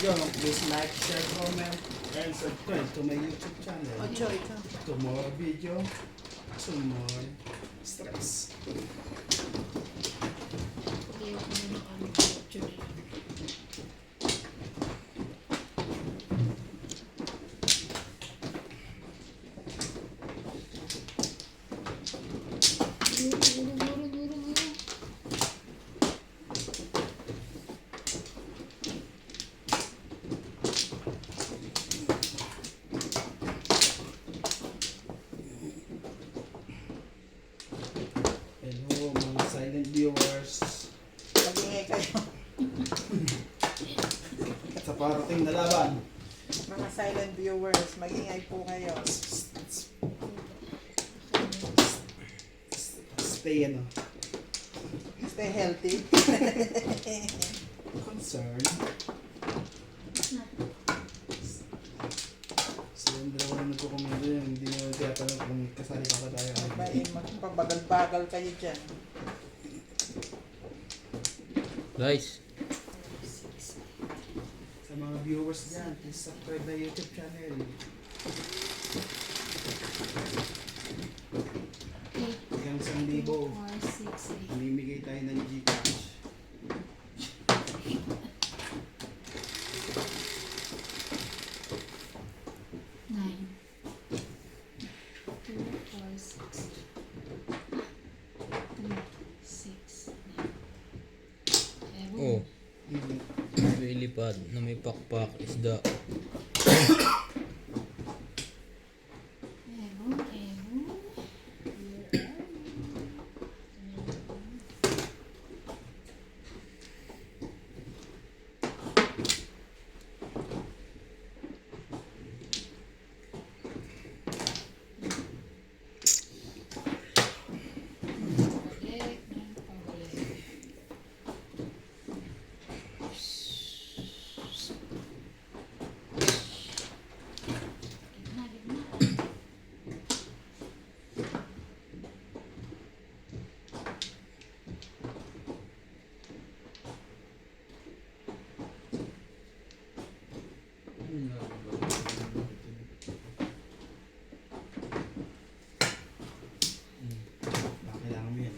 video, please like, share, comment, and subscribe to my YouTube channel. To more video, to more stress. Hello mga silent viewers. Mag-ingay kayo. Sa parating na laban. Mga silent viewers, mag-ingay po kayo. Stay Stay healthy. concern. So yung dalawa na nagkukomendo yun, hindi nyo tiyatanong kung kasali pa tayo. Magpabagal-bagal kayo dyan. Guys, Sa mga viewers dyan, please subscribe na YouTube channel. Hanggang 1,000. Mamimigay tayo ng Gcash. oh, may ilipad na may pakpak isda. Kailangan mo yan.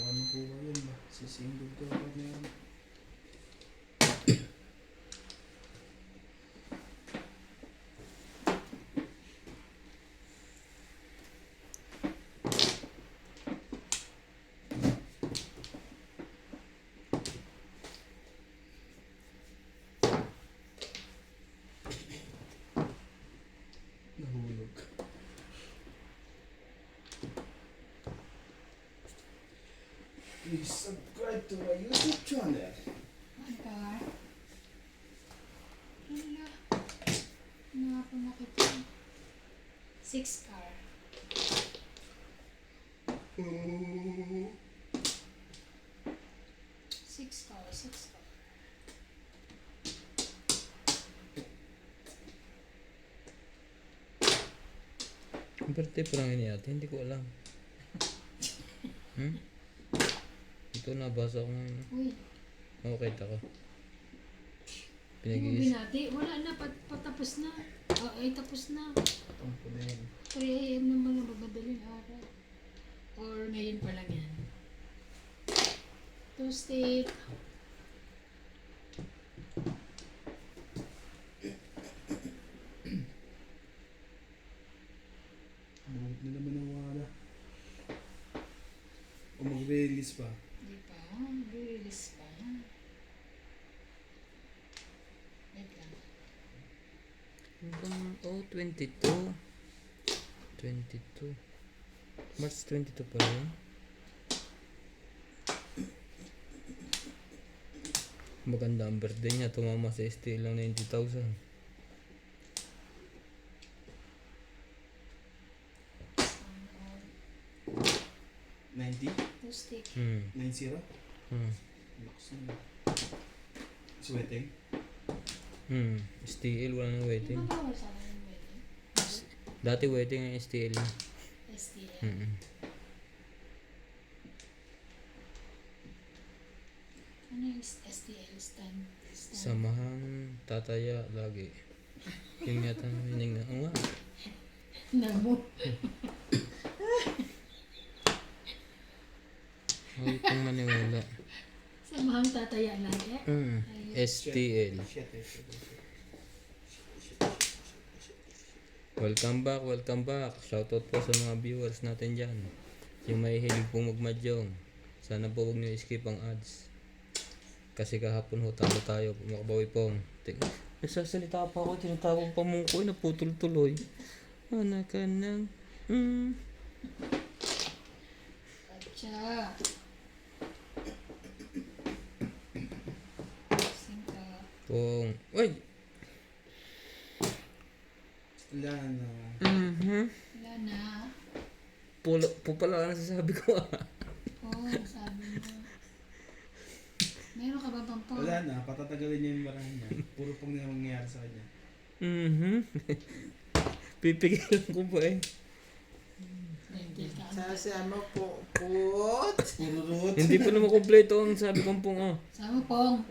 Ano po ba yun ba? Sisingod ko ako na yan. Nahulog. Please subscribe to my YouTube channel. Six car. Six car. Ang birthday pa lang yun yata, hindi ko alam. Ito nabasa ko ngayon. Uy, Okay, ako. ano Pinag-iis. binati? Wala na, patapos na. Ay, tapos na. Ang punin. 3 AM naman na magmadaling araw. Or ngayon pa lang yan. Toasted. Bumalik na naman ang wala. O mag-release pa. Di pa, release pa. Wait lang. Oh, 22. 22. March 22 pa yun. Maganda ang birthday niya. Tumama sa ST lang 90,000. 90? Two stick. 90? Hmm. Luksan. Sweating? STL, wala nang Di waiting. ba bawal sa akin yung wedding? Dati waiting ang STL. STL. Ano yung STL stand? Samahang tataya lagi. Yung yata ang meaning na. Oo nga. Namo. Huwag kong maniwala. Samahang tataya lagi. STL. Shit. Welcome back, welcome back. Shoutout po sa mga viewers natin dyan. Yung may hilig pong magmadyong. Sana po huwag nyo skip ang ads. Kasi kahapon ho tayo makabawi pong. Nagsasalita pa ako, tinatawag pa mong ko, naputol tuloy. Anak ka ng... Atcha. Singka. Pong. Uy! Wala na. Wala na. Pupala ka na sasabi ko Oo, sabi mo. Meron ka ba pang pong? Wala na, patatagalin niya yung barahan niya. Puro pong na mangyayari sa kanya. Pipigilan ko pa eh. Dental ka. Sasama po. Put. Puro root. Hindi pa naman kompleto ang sabi kong pong Sama pong.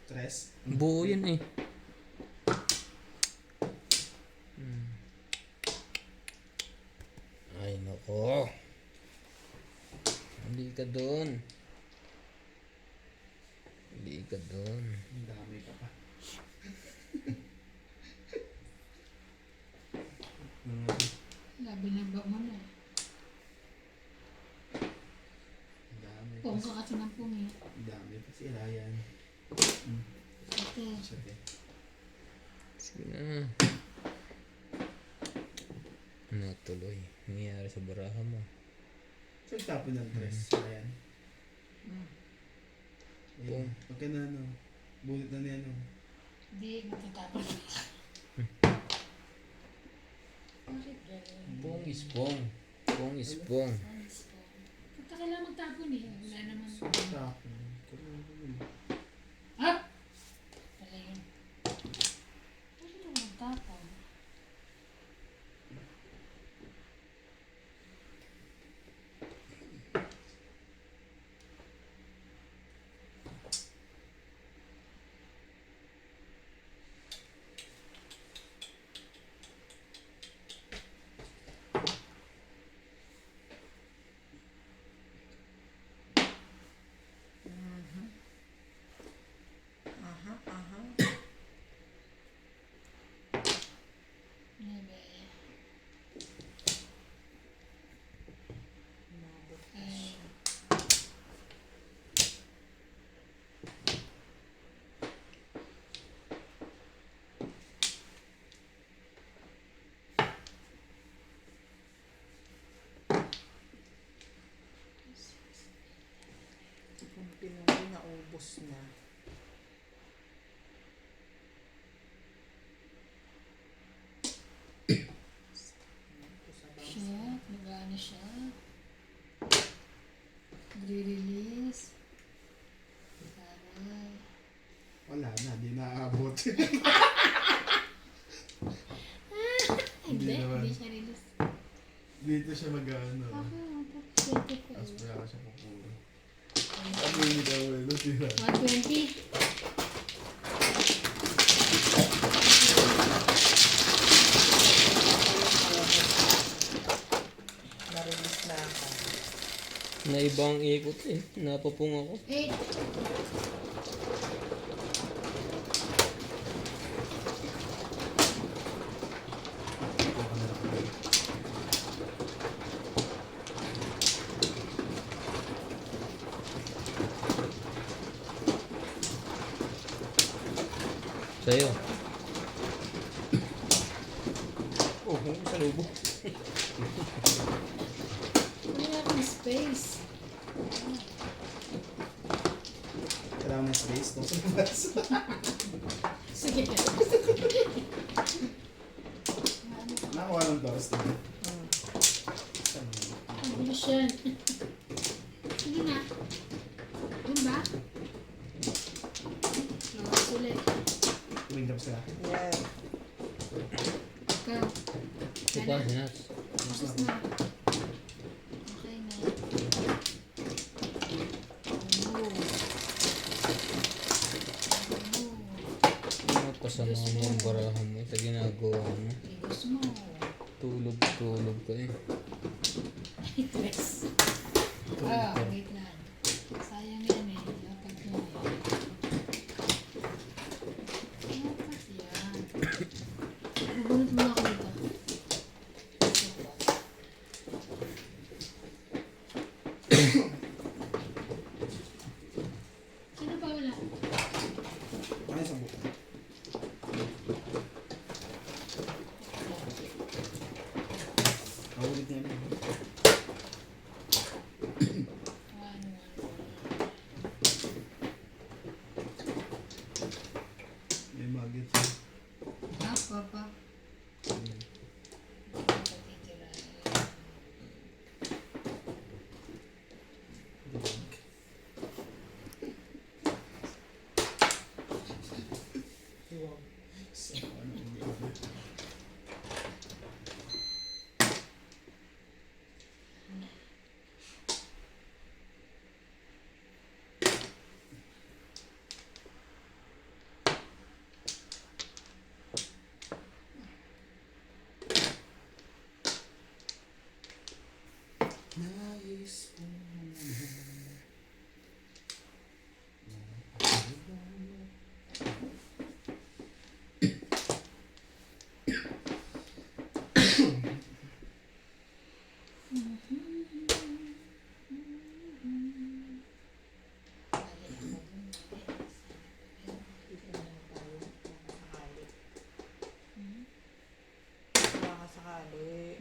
Tres. Buo yan eh. Ay nako. Hindi ka doon. Hindi ka doon. Ang dami ka pa. Labi na ba mo na? Ang dami Pong pa. ka kasi ng pong eh. Ang dami pa sila yan. Ate. Sabi. Sige na. Natuloy. Nangyayari sa baraha mo. So, tapon ng tres. Ayan. Pong. Huwag ka na ano. Bulit na niya ano. Hindi, matatapon. Bakit gano'n? Pong is pong. Pong is pong. Alis po. Punta ka lang magtapon eh. Wala naman. Tapon. Ha? Pala yun. Bakit ako magtapon? Nebe. Ay. Kung pinuli na ubos na. Siya, nag-ano siya. Nagre-release. Aray. Wala na, di naaabot. Hindi, naman. hindi siya release. Dito siya mag-ano. Ako, tapos Tapos wala ka siya pupuro. Ano yung daw eh, sila. 120. Na-release na ako. Na ibang ikot eh. Napapong ako. 8. Sa'yo. Oh, sa lubo. Wala akong space. Kailangan ng space, no? Sa labas. Sige. Nakakuha ng doors, diba? Ang bilis yan. Sige na. Yun ba? ulit. Tuwing tapos na. Yes. Ikaw. Ito pa, sinats. Tapos na. Okay na. Oh. Ano kasama mo ang barahan mo? Ito ginagawa mo. Igos mo. Tulog ka eh. Tres. Ah, wait lang. Sayang yan eh. Dapat yun eh. Dapat yan. Bubunot mo ako dito. Sino pa wala? Ano sa buka? Kaulit niya na. One. May magit. Ah, papa. So, ano yung mga? Nais ko Baka sakali.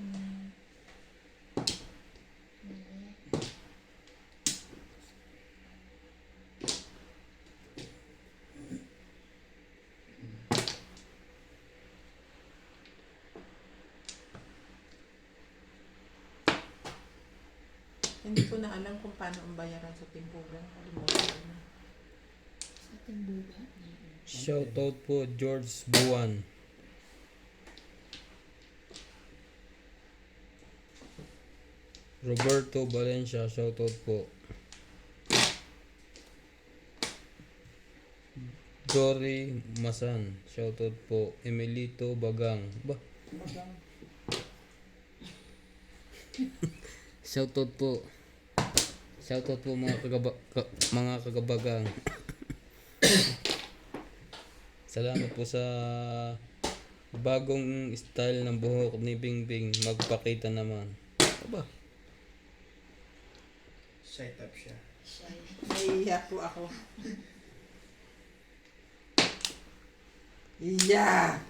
Hindi ko na alam kung paano ang bayaran sa timbugan. Kalimutan ko na. Sa timbugan. Shoutout po George Buwan. Roberto Valencia, shoutout po. Dory Masan, shoutout po. Emilito Bagang. Ba? Shoutout po. Shoutout po mga kagabagang. Salamat po sa bagong style ng buhok ni Bingbing. Magpakita naman. Aba. Shut up siya. Shy. Naiiyak po ako. Iya!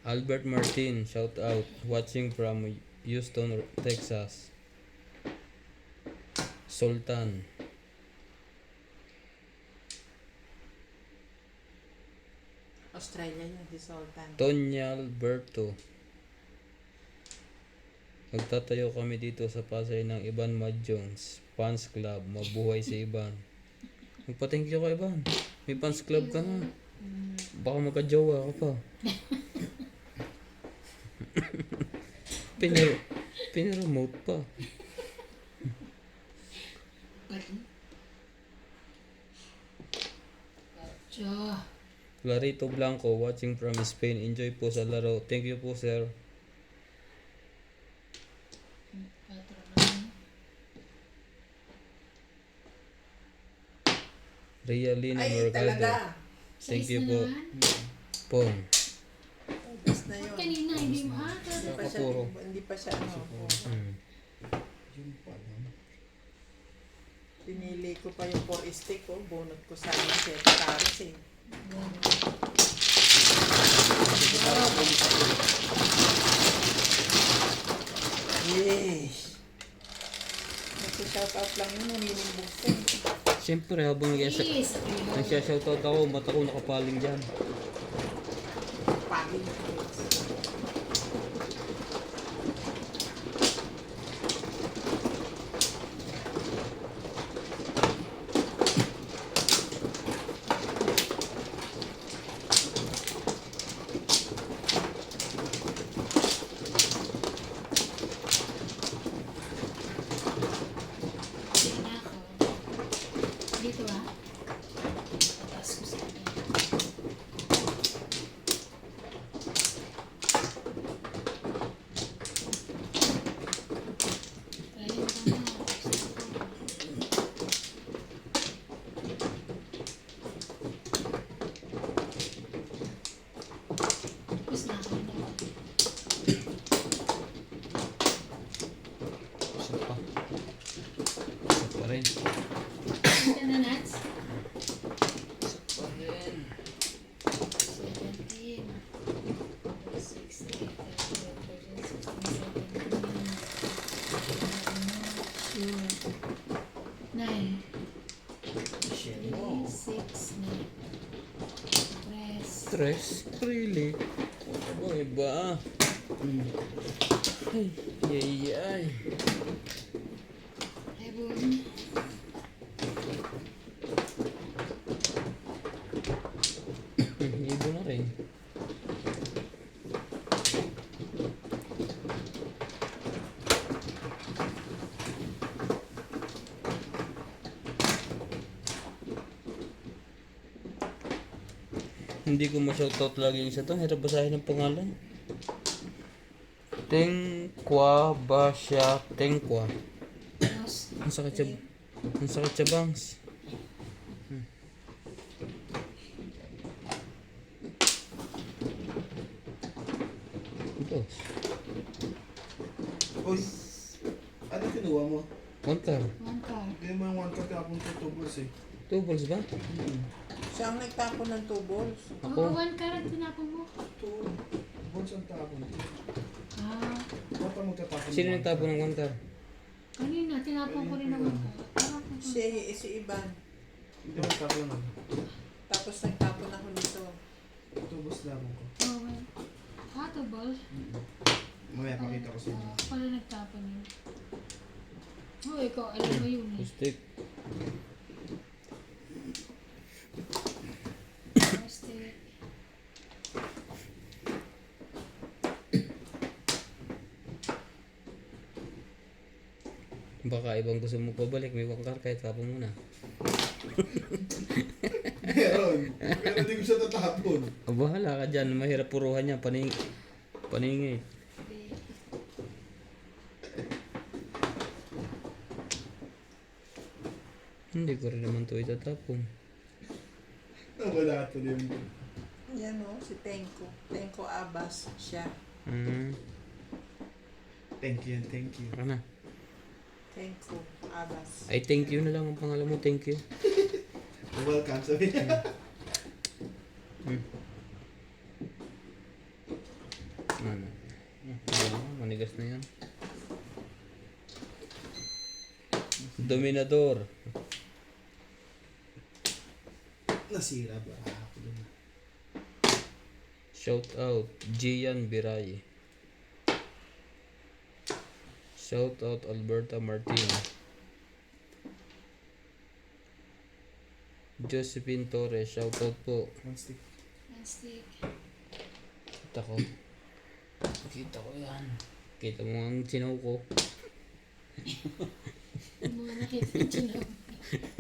Albert Martin, shout out. Watching from Houston, Texas. Sultan. Australia yan, si Sultan. Tonya Alberto. Magtatayo kami dito sa Pasay ng Iban Madjongs Fans Club. Mabuhay si Iban. Magpa-thank you ka, Iban. May fans club ka na. Baka magka-jowa ka pa. Pinaremote pa. Pati. Gotcha. Clarito Blanco, watching from Spain. Enjoy po sa laro. Thank you po, sir. Realina Ay, Mercado. talaga! Thank Size you na po. naman. Pong. Ubus na yun. Kanina, hindi mo Hindi pa siya, Kapuro. hindi pa siya ano. Yun pa lang. Pinili ko pa yung 4 stick ko. Bunot ko sa amin si Taris eh. Yes! Nagsa-shoutout lang yun, naninimbog ko. Siyempre, habang Please. nagsya-shoutout ako, mata ko nakapaling dyan. Pagin. stress? Really? Ano ba? Ay, ay, ay. Ay, boom. Ibo na rin. Hindi ko ma-shoutout lagi yung isa to. Hirap basahin ng pangalan. Tengkwa ba siya? Tengkwa. Tapos, Ang sakit siya. Ang sakit siya, bangs. Boss. Uy, ano kinuha mo? Kontar. one car. Hindi mo yung one cut kapon tutubos eh. Two balls ba? Siya ang nagtapon ng 2 balls. Ako? Oo, one car ang tinapon mo. Ito, bonds ang tapon. Ah, Ba't pa magtatapon? Sino nagtapon ng kontar? kanina, tinapon ko rin ng one car. Parang kung- Si Ivan. Hindi magtapon lang. Tapos nagtapon ako nito. Tubos lang ko. Oh, well. Hato ball. Mamaya pakita ko sa inyo. Ako pala nagtapon yun. Oh, ikaw, alam mo yun eh. Stick. Stick. Baka ibang gusto mo pabalik. May wangkar kahit tapon mo na. Meron. Pero hindi ko siya tatapon. Oh, bahala ka dyan. Mahirap puruhan niya. Paningit. Hindi ko rin naman to itatapon. Wala ito din. Yan o, si Tenko. Tenko Abbas. Siya. Thank you, thank you. Ano? Tenko Abbas. Ay, thank you na lang ang pangalan mo. Thank you. Welcome, sabi niya. Ano? Ano? Manigas na yan. Dominador. Nasira ba? Ako dun. Shout out Gian Biray. Shout out Alberta Martin. Josephine Torres, shout out po. One stick. One stick. Kita ko. Kita ko yan. Kita mo ang sinaw ko. Yung mga nakita yung chinaw.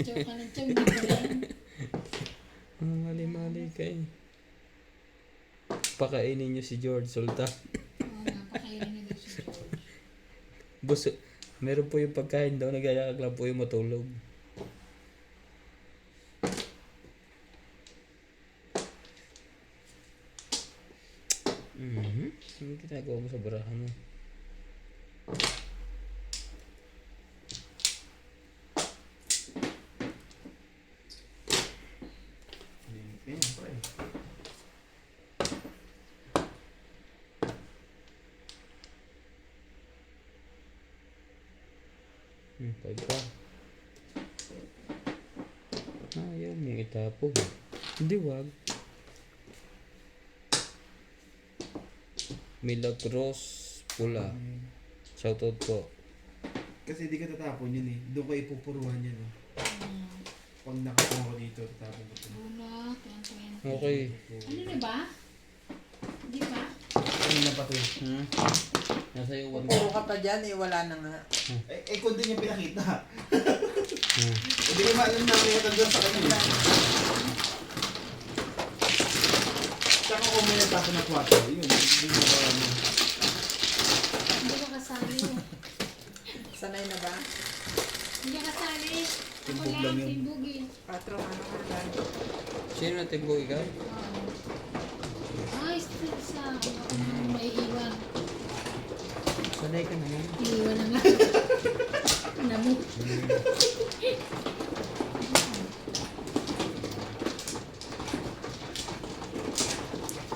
Chow ka ng chow, hindi pa yan. Mali-mali kayo. Pakainin nyo si George Sultan. Oo, napakainin niya daw si George. Boss, meron po yung pagkain daw. Nagayakag lang po yung matulog. Ano ginagawa mo sa barahan mo? Yan, pre. Pag pa. Ayaw mong itapon. Hindi, wag. Milagros Pula. Shoutout po. Kasi hindi ka tatapon yun eh. Doon ko ipupuruhan yan eh. Pag nakapunga ko dito, tatapon ko ito. Bulak, 120. Okay. Ano na ba? Hindi ba? Ano na pa ito eh? Nasa iyo one. Puro ka pa dyan eh, wala na nga. Eh, kung din yung pinakita. Hindi ko maalam na may natagyan sa kanila. Tsaka kung may natapon na 4, yun. Hindi mo ba ano. Hindi ka kasali. Sanay na ba? Hindi ka kasali. Ako Timbog lang lang, yun. timbog eh. 4 ano ka lang. Sino na timbog ikaw? Ay, stick sa ako nang maiiwan. Sanay ka naman. Iiwan na nga. Namut.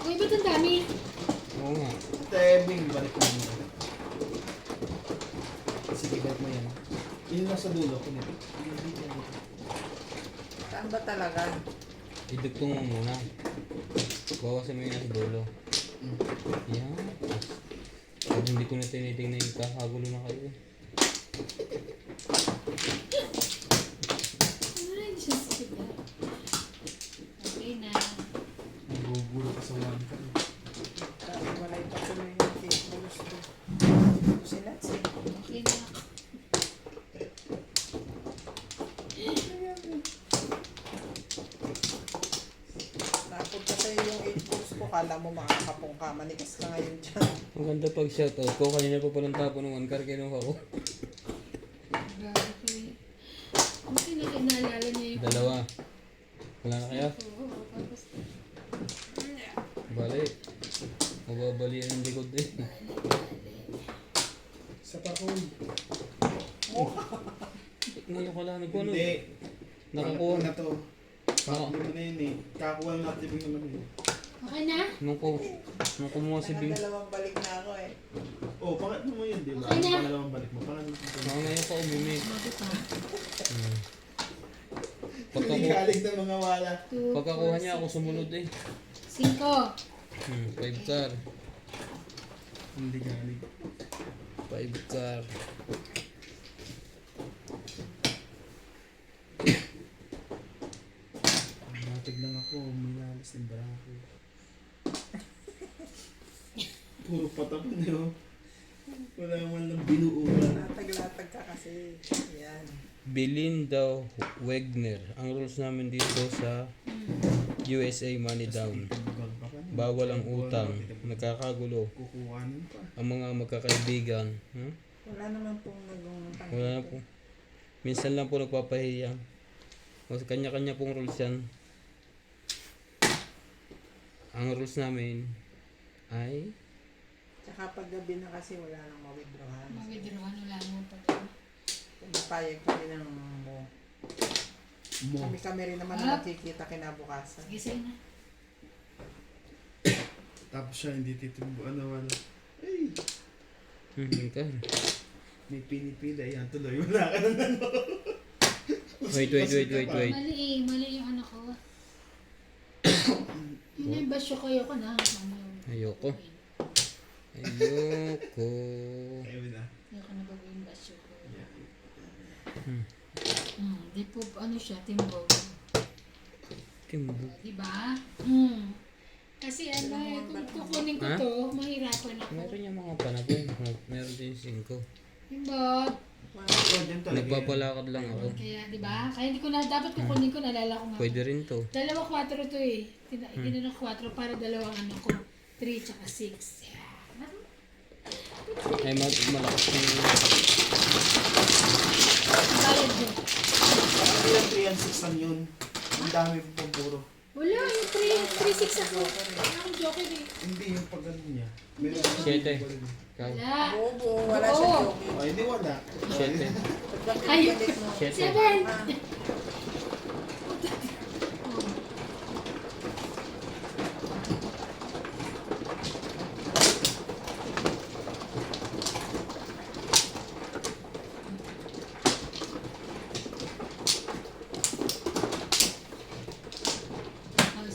Uy, ba't ang dami? Oo nga. Tebing, balik mo yun. Sige, balik mo yan. Yun nasa dulo ko nito. Saan ba talaga? Idugtong mo muna. Bawasan mo yun sa dulo. Yan. Pag hindi ko na tinitingnan yung kakagulo na kayo. Ano hindi siya sakit na? Okay na. Nagugulo ka sa one ka. Wala yung patuloy yung cake mo gusto. Sinats eh. Okay na. Napunta sa'yo yung 8 balls ko. Kala mo makakapong ka. Manigas ka ngayon dyan. Ang ganda pag shoutout ko. Kanina pa palang tapo ng one car kinuha ko. Grabe ko eh. Kasi naalala niya yung... Dalawa. Wala na kaya? Oo, tapos... Bali. Mababalian ang likod eh. Sa pa ko. Ngayon ko lang nagkuha Hindi. Nakakuha na to. Pakli mo na yun eh. Kakuha na natin yung naman eh. Okay na? Nung kumuha si Bing. Nakadalawang balik na ako eh. Oh, pangatlo mo yun, di ba? Okay na. Pangalawang balik mo. Pangatlo mo. Mga ngayon pa umimik. Bago pa. Hindi galing ng mga wala. Pagkakuha niya ako sumunod eh. 5. 5 car. Hindi galing. 5 car. Natig lang ako. Minalis ng barako. Puro patapon eh oh. Wala man lang binuulan. Latag-latag ka kasi. Yan. Bilin daw Wegner. Ang rules namin dito sa USA Money Down. Bawal ang utang. Nagkakagulo. Kukuhanin pa. Ang mga magkakaibigan. Wala naman pong nagungutang. Wala na po. Minsan lang po nagpapahiyang. Mas kanya-kanya pong rules yan. Ang rules namin ay Tsaka pag gabi na kasi wala nang ma-withdrawhan. Mag-withdrawan, wala mo pa. Pumapayag kami ng mo. Mo. Kami rin naman na makikita kinabukasan. Sige, sige na. Tapos siya hindi titumbo. Ano. Ay. car. May pinipila. Yan tuloy. Wala ka na ano. Wait. Mali yung ano ko. Yun yung basyo kayo ka na. Ayoko. Ayun na. Ayoko na bago yung basyo ko. Di po, ano siya, timbog. Timbog. Diba? Kasi ano eh, kung kukunin ko Ha? to, mahirapan ako. Meron yung mga panapon. Meron din 5. Timbog. Oh, dyan talaga. Nagpapalakad lang ako. Kaya, diba? Kaya hindi ko na, dapat kukunin ko, nalala ko nga. Pwede rin to. 2-4 to eh. Ginanong 4 para dalawang ano ko. 3 tsaka 6. Ay, malakas yung... Bayad yun. Ano yung 3 and 6 lang yun? Ang dami pang puro. Wala, yung 3-6 ako. Ang joker eh. Hindi yung pag ano niya. Meron 7. Ikaw. Wala. Bobo, wala siya Oo. joking. Oh, hindi wala. 7. Ay, Balik mo. 7. 7.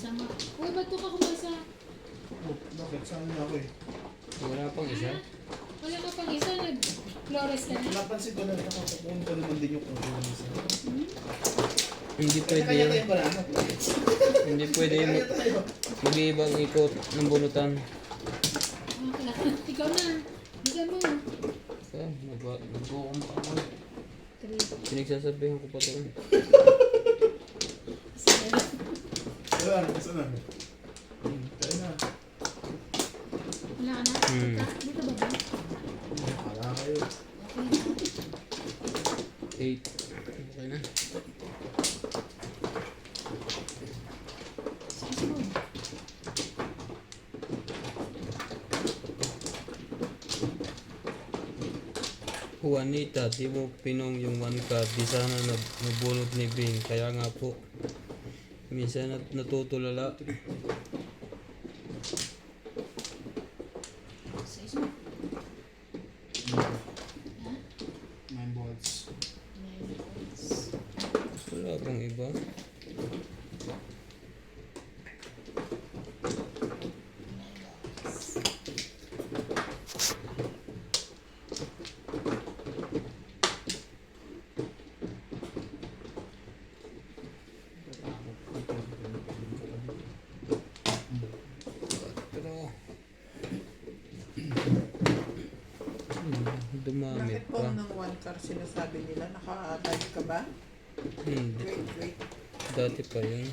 Sama. Uy, ba't ka kumasa? Oh, bakit? Saan na ako eh? Wala pang isa. Wala ka pang isa, nag-flores ka na. Napansin ko na nakakukunin ko naman din yung kukunin isa. Hindi pwede Kaya yung... tayo pala. Hindi pwede yung Kaya tayo. mag-iibang ikot ng bunutan. Ikaw na. Bisa mo. Nagbukom pa ako. 3. Pinagsasabihan ko pa ito. Wala na, gusto na. Tayo na. Wala ka na? Dito ba ba? Wala kayo. Okay na. 8. Okay na. Sige mo. Juanita, di mo pinong yung 1 card. Di sana nabunot ni Bing. Kaya nga po. Minsan natutulala. Sige mo. 9 balls. Wala bang iba? dumami Bakit po pa. ng one car sinasabi nila? Naka-live ka ba? Hindi. Wait. Dati pa yun.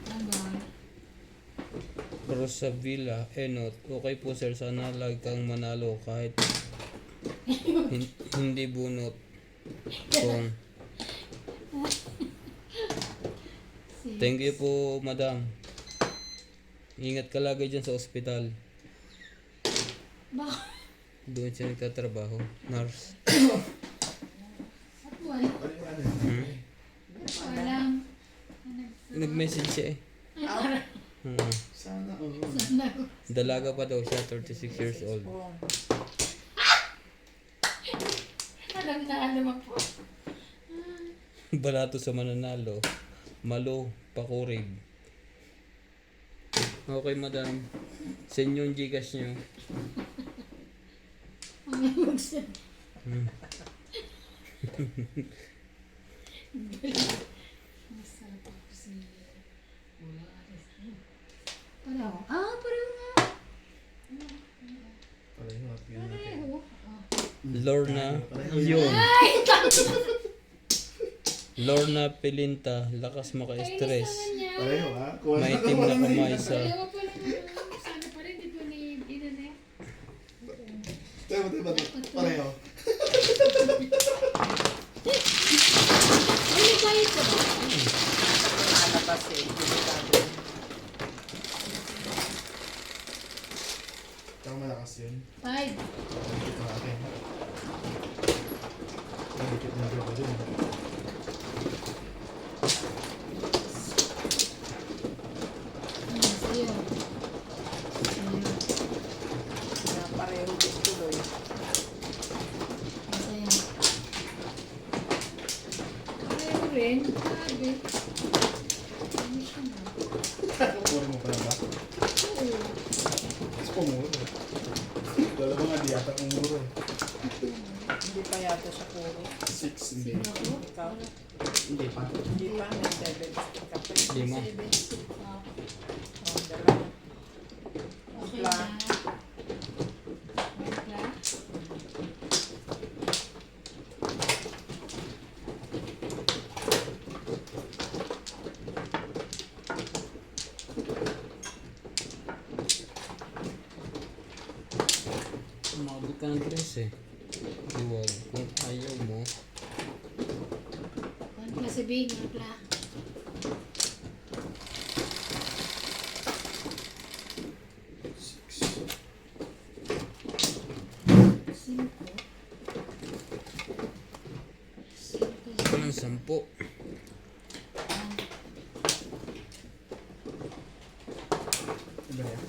Ano? Rosavilla, Enot. Okay po sir, sana lagi kang manalo kahit hindi bunot. Kung thank you po, madam. Ingat ka lagi dyan sa ospital. Bakit? Doon siya nagtatrabaho. Nurse. At wala. Walang. Nag-message siya eh. Sana, oo. Sana. Dalaga pa daw siya, 36 years old. Oh, Alam na naman po. Balato sa mananalo. Malo, pakurib. Okay, madam. Send yung Gcash nyo. Ang mag-send. Masarap ako si... Pareho. Ah, pareho nga. Pareho, happy natin. Pareho. Lorna, yun. Ay, Lorna Pelinta, lakas maka-stress. Pareho, ha? Kuha Maitim na kamay sa... Dalawa pa lang. Sana pa rin. Dito ni Inanek. Diba? Pareho. Ay, may kahit ka ba? nalabas eh. Delikado. Ikaw malakas yun. 5. Dikit na akin. Dikit na ako dun. Sa'yo. Na pareho din tuloy. Sa'yo. Pareho rin. Sabi. Ano siya na? Pumuro mo pa na ba? Oo. Mas pumuro. Dalawa nga di ata umuro eh. Hindi pa yata siya puro. 6 hindi. Ako? Ikaw? Hindi pa. Hindi pa. May 7 stick ka pa. 5. 7. Ah, Oh, dalawa. okay Wala. na. Wala. Umabot ka ng dress eh. Iwag. Kung ayaw mo, Ano pala si Big? Ano pala? Cinco. ito ng 10. Iba yan.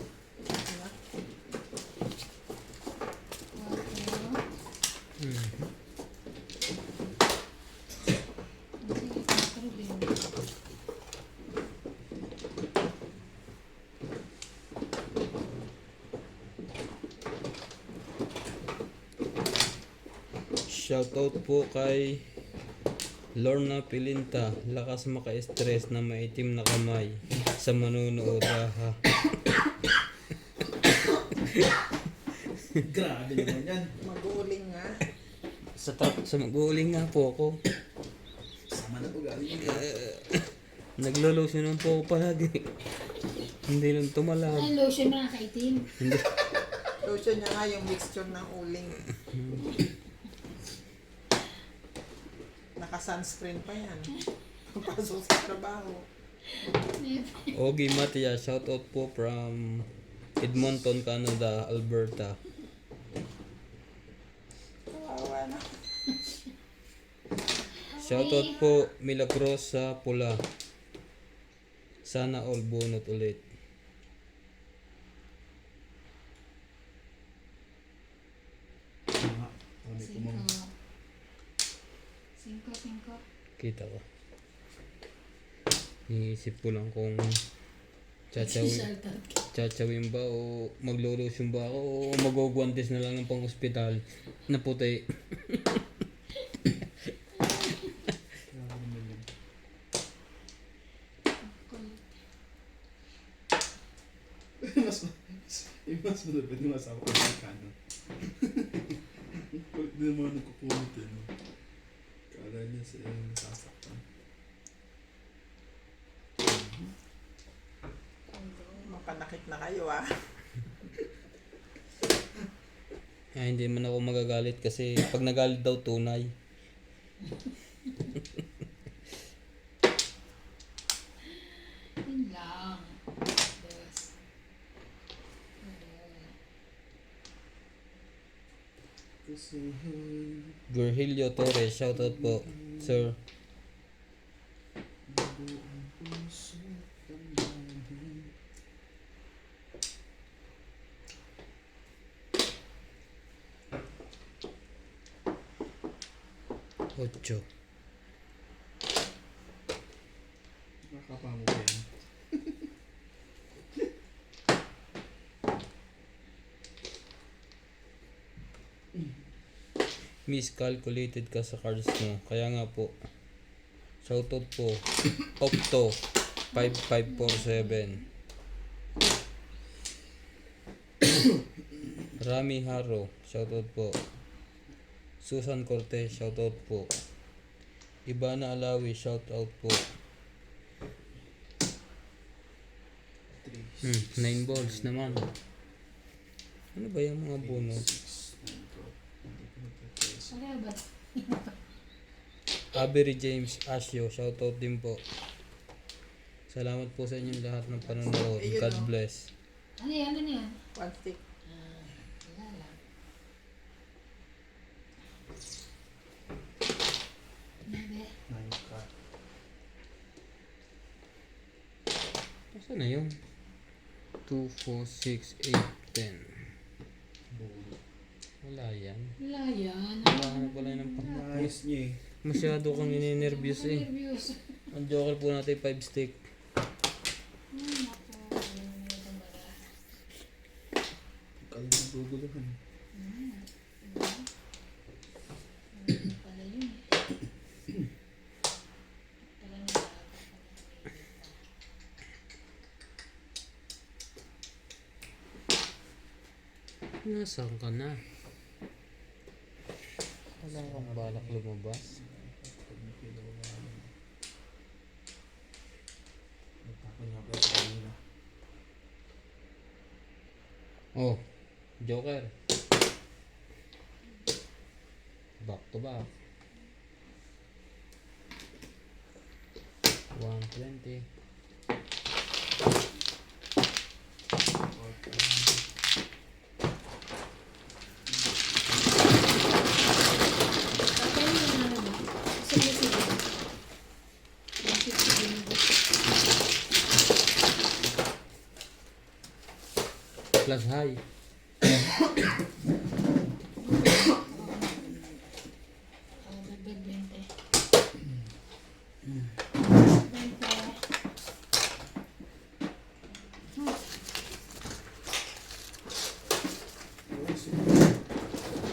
Shoutout po kay Lorna Pilinta, lakas maka-stress na maitim na kamay sa manunood. Ha. Grabe naman yan. Mag-uuling nga. Sa mag-uuling nga po ako. Sama na po galing yun. Naglo-lotion po ako palagi. Hindi lang tumalab. Ang lotion nakakaitim. Lotion niya nga yung mixture ng uling. Naka-sunscreen pa yan. Pasok sa trabaho. Ogie Matia, shoutout po from Edmonton, Canada, Alberta. Kawawa na. Shoutout po Milagros sa Pula. Sana all bunot ulit. Kami ko mo. 5. Kita ko. Iniisip ko lang kung Shoutout. Chachawin ba o maglo-lotion ba ako o magugwantes na lang ng pang-hospital na puti. Mas Yung mas madapit yung asawa ko sa kano. Pag di naman nagkukumit eh, no? Kala niya siya yung nasasaktan. Mapanakit na kayo ah. Hindi man ako magagalit kasi pag nagalit daw tunay. Yun lang. Yes. Kasi, Virgilio Torres, shoutout po, sir. buong puso, damdamin. Ocho. Nakapamo ba yan? Miscalculated ka sa cards mo. Kaya nga po. Shoutout po. Opto 5547. Rami Haro. Shoutout po. Susan Cortez. Shoutout po. Ibana Alawi. Shoutout po. 9 balls naman. Ano ba yung mga bonus? Pareho ba? Avery James Asio, shoutout din po. Salamat po sa inyong lahat ng panonood. Ayun, God oh. bless. Ano yan? Ano yan? One stick. Wala lang. Nebe. Nangka. Saan na yun? 2, 4, 6, 8, 10. Wala yan. Wala yan. Wala ka na pala yun ng Nice niya eh. Masyado kang ininervyos eh. Nervyos. Ang joker po natin 5 stick. Naku. Kala naguguluhan. Ano pala yun eh. Pala nila. Nasaan ka na? Wala kang balak lumabas. Oh, joker. Back to back. 120. Tatay mo na naman. Sige, sige. 150 din ako. Plus high. Dagdag 20. 20.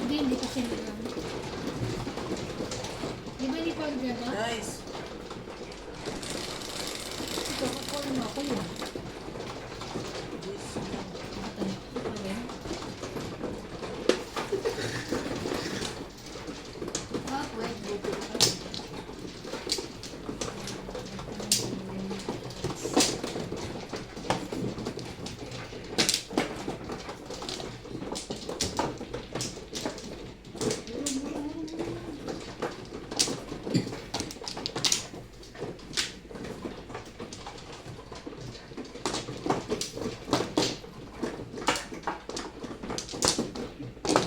Hindi kasi nalang. Di ba hindi pa orgada? Nice. Ito, kakuha mo ako yun. Patay. Okay. Pwede.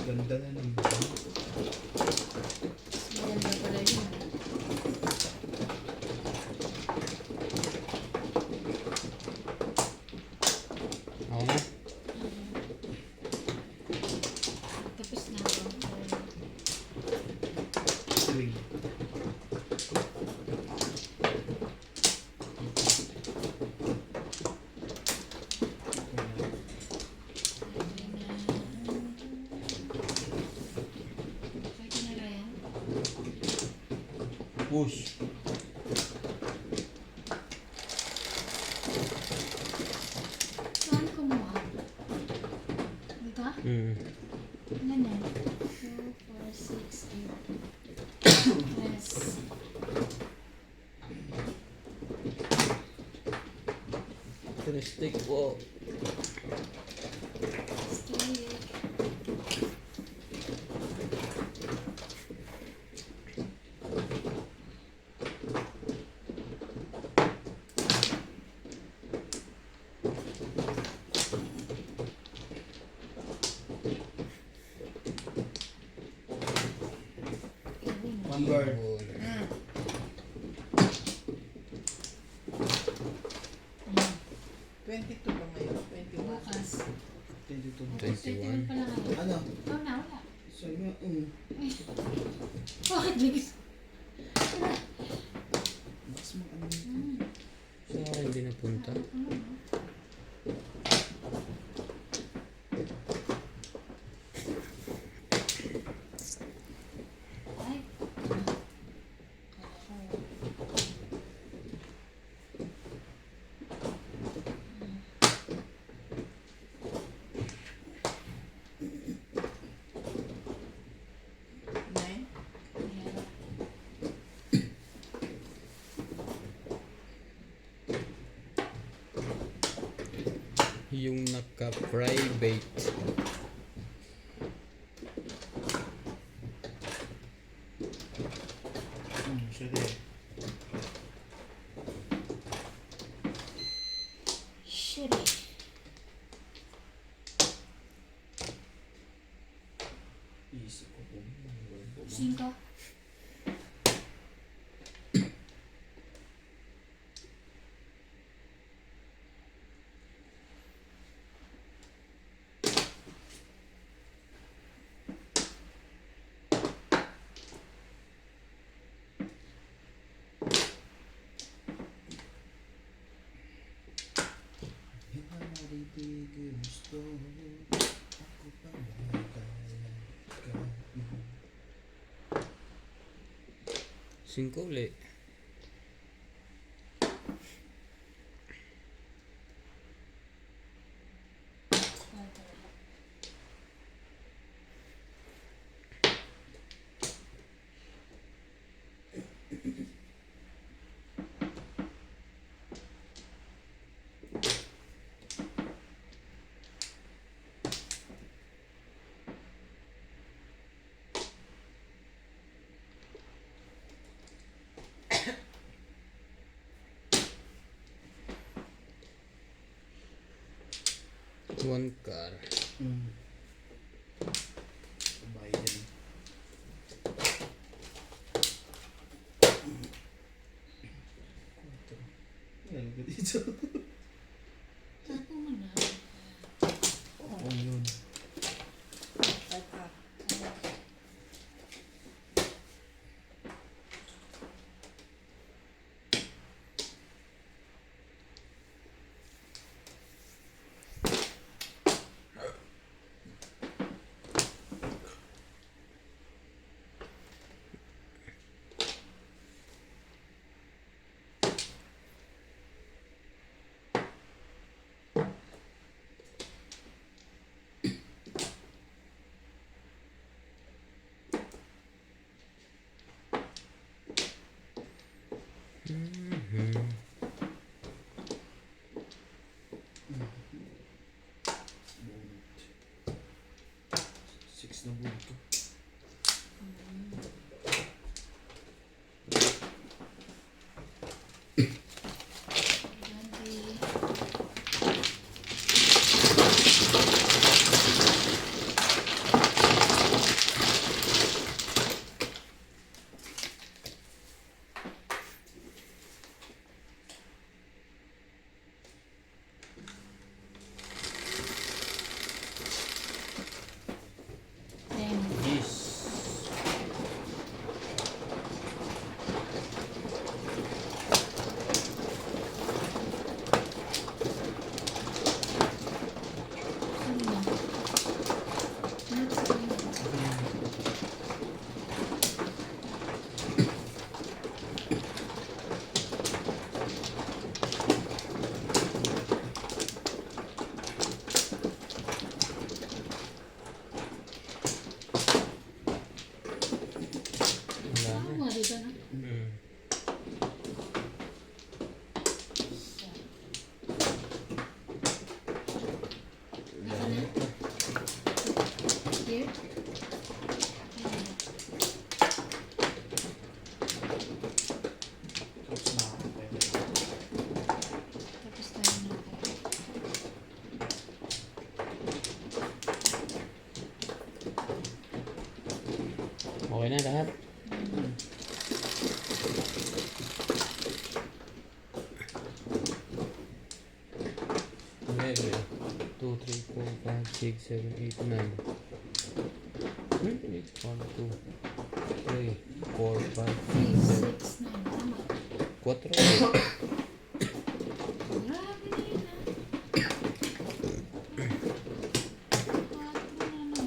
Ganda na ng buhay. Maganda pala yun. Ako na. Tapos na ako. Swing. Pwede na Ryan. Push. Saan kumuha? Mm. Ganun. 2, 4, 6, 8. Yes. Stick po. Stick. One bird. Mm. 22 ba ngayon? 21. Bukas. 22. 21. pa lang ako. Ano? Wala. Sabi nga, Bakit bigis? mas mo ano Saan ako hindi napunta? Ay. Nine? Ayan. Yung naka-private. siya din. Shit. Isip ko po. 5. Hindi gusto ako pa magkaya ka. 5 ulit. One car. Sabay din. Ano ba dito? Tapo mo na. Oo, yun. Five ka. Bunot. 6 na bunot. Then, 9. 2, 3, 4, 5, 6, 7, 8, 9. 1, 2, 3, 4, 5, 3, 6, 6, 9. Tama. 4. Grabe na yun ah. 4 na naman.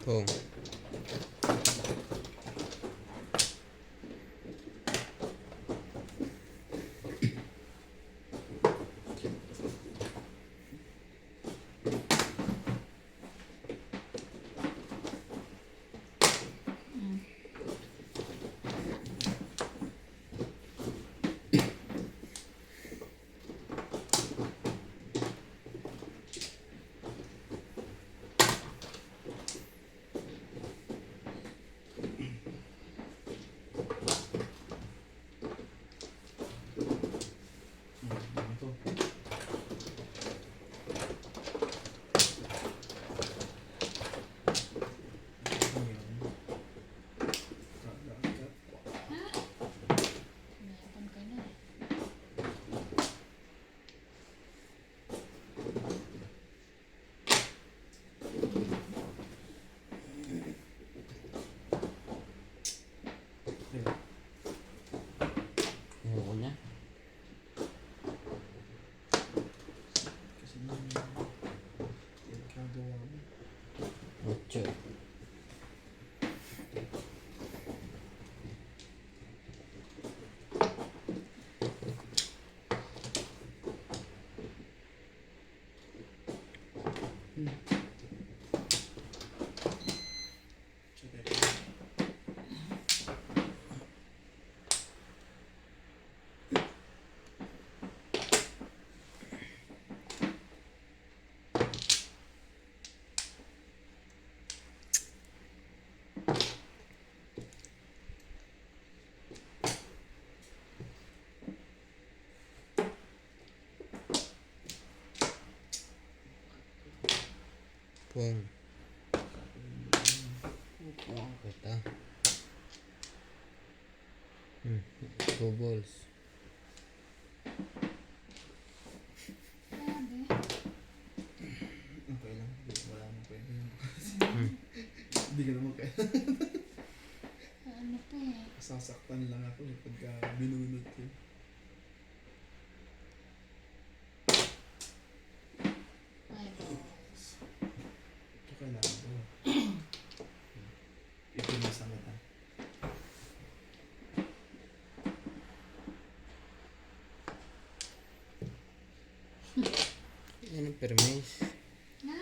Pong. Ito. Meron ka na. Ayoko niya. Kasi yung kagawa mo. 8. Sige. Pong. Pong kita. 2 balls. Grabe. Okay lang. Wala mo pwede. Hindi ka naman kaya. Ano pa eh. Sasaktan lang ako eh pagka binunod yun. Ay, balls. Ito kailangan ko. Ipinisan kita. Yan ang permis. Na?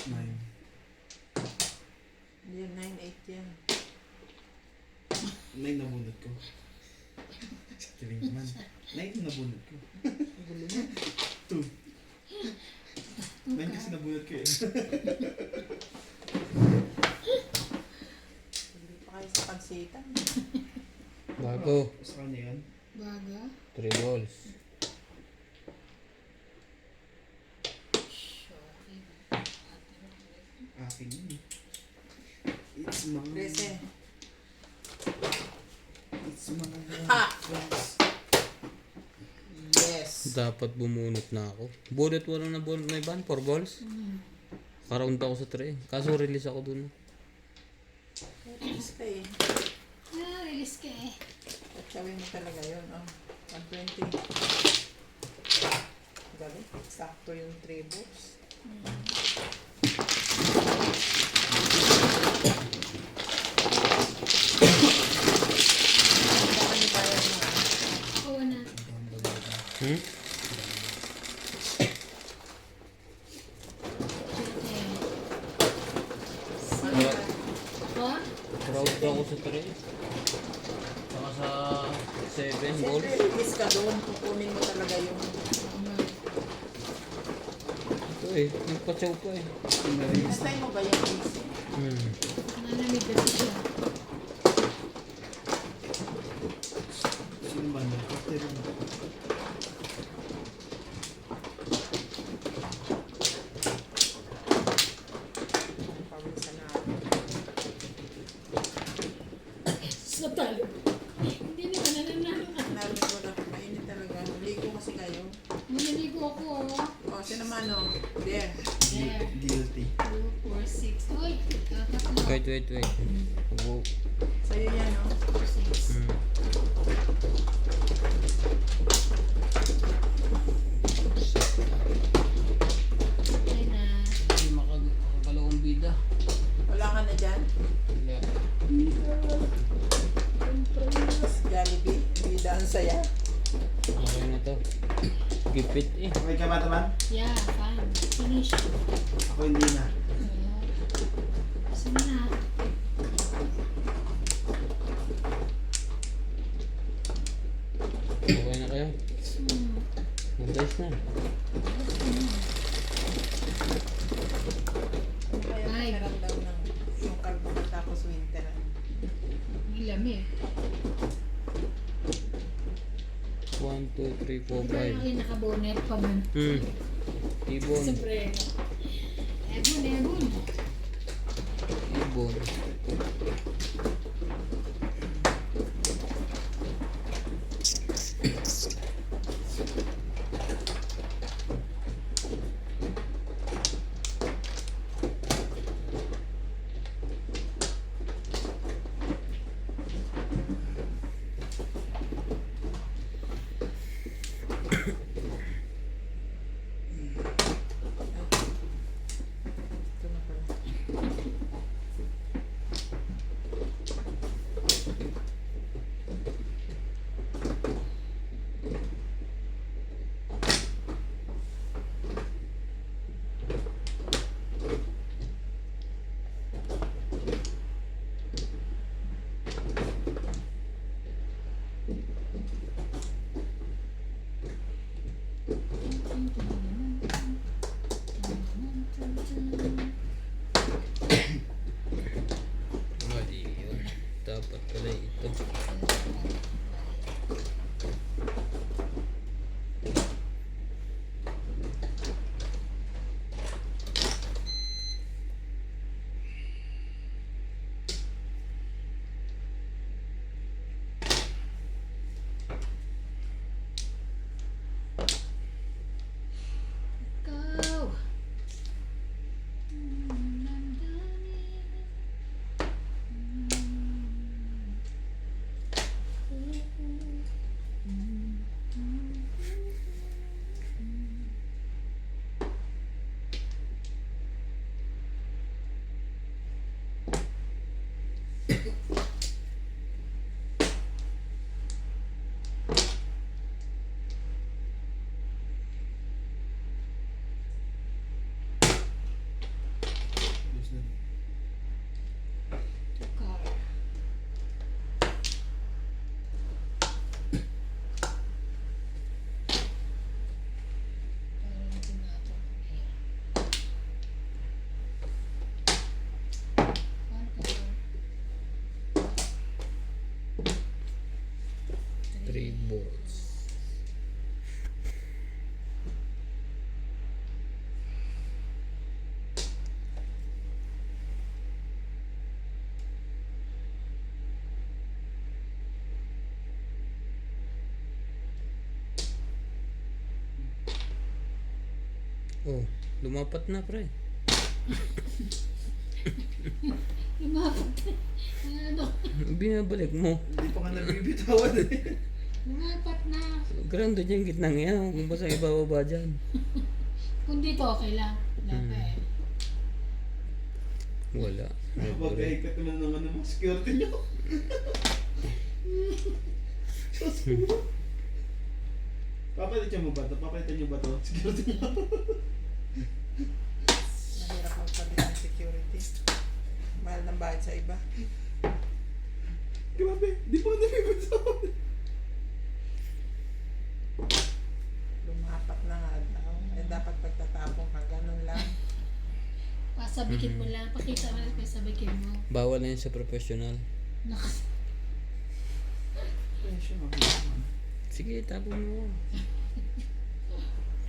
Nine. Yan, 9-8 yan. Nine nabunod ko. Sa kiling naman. Nine nabunod ko. Gulo niya. Two. Nine kasi nabunod ko eh. Hindi pa kayo sa pansitan. Bago. Sa kanya yan. Baga? 3 balls. Shocking. Akin yun eh. It's mine. 13. It's mine. Ha! Yes. Yes. Dapat bumunot na ako. Bunot wala na bunot may ban. 4 balls. Karound ako sa 3. Kaso release ako dun. Release ka eh. Ah, release ka eh. Tatsawin mo talaga yun. Oh. 120. Gabi. Sakto yung 3 books. Ha? Proud ako sa 3. Saka sa 7 goals. Siyempre, release ka doon. Kukunin mo talaga yung... Ito eh, nagpatsaw pa eh. Nastay mo ba yung release? Nanamig kasi siya. Sino ba na? After yun. Pawisan na. Sa talo. Hindi naman nananalo ka. Namin ko na. Mainit talaga. Ligo kasi kayo. Naliligo ako. O, sino man o? There. There. Guilty. 2, 4, 6. Uy, tatatlo. Wait. Wow. Sa'yo yan o. 6. Ay na. Hindi makagalawang bida. Wala ka na dyan? Wala. Jollibee. Bida ang saya. Okay na to. Gipit eh. Okay ka ba, Taman? Yeah, fine. Finish. Ako hindi na. Sige na. Okay na kayo? Hmm. Mag-dice na. Ano kaya Ay. pakiramdam ng yung kalbo tapos winter? Ang lamig. 1, 2, 3, 4, Hindi tayo 5. nakabonet pa man. Ibon. Siyempre. Ebon. Ibon. Ito na pala. Mali yun. Dapat pala ito. Go! Car. Parang natin nato. Three balls. Oh, lumapat na pre. Lumapat. Ano? Binabalik mo. Hindi pa nga nabibitawan eh. Lumapat na. Grando dyan, gitnang yan. Kung basta ibababa dyan. Kung dito, okay lang. Dapat. Wala. Mag-ikat naman naman ng mga security nyo. Papalitan mo ba ito? Papalitan nyo ba ito? Security nyo. Mahirap magpalit ng security. ng bayad sa iba. Grabe, di pa nabibigyan. Lumapat na nga daw. Eh, dapat pagtatapong ka, ganun lang. Pasabikit mo lang. Pakita mo lang pasabikit mo. Bawal na yun sa professional. Nakas. Tension ako. Sige, tapon mo.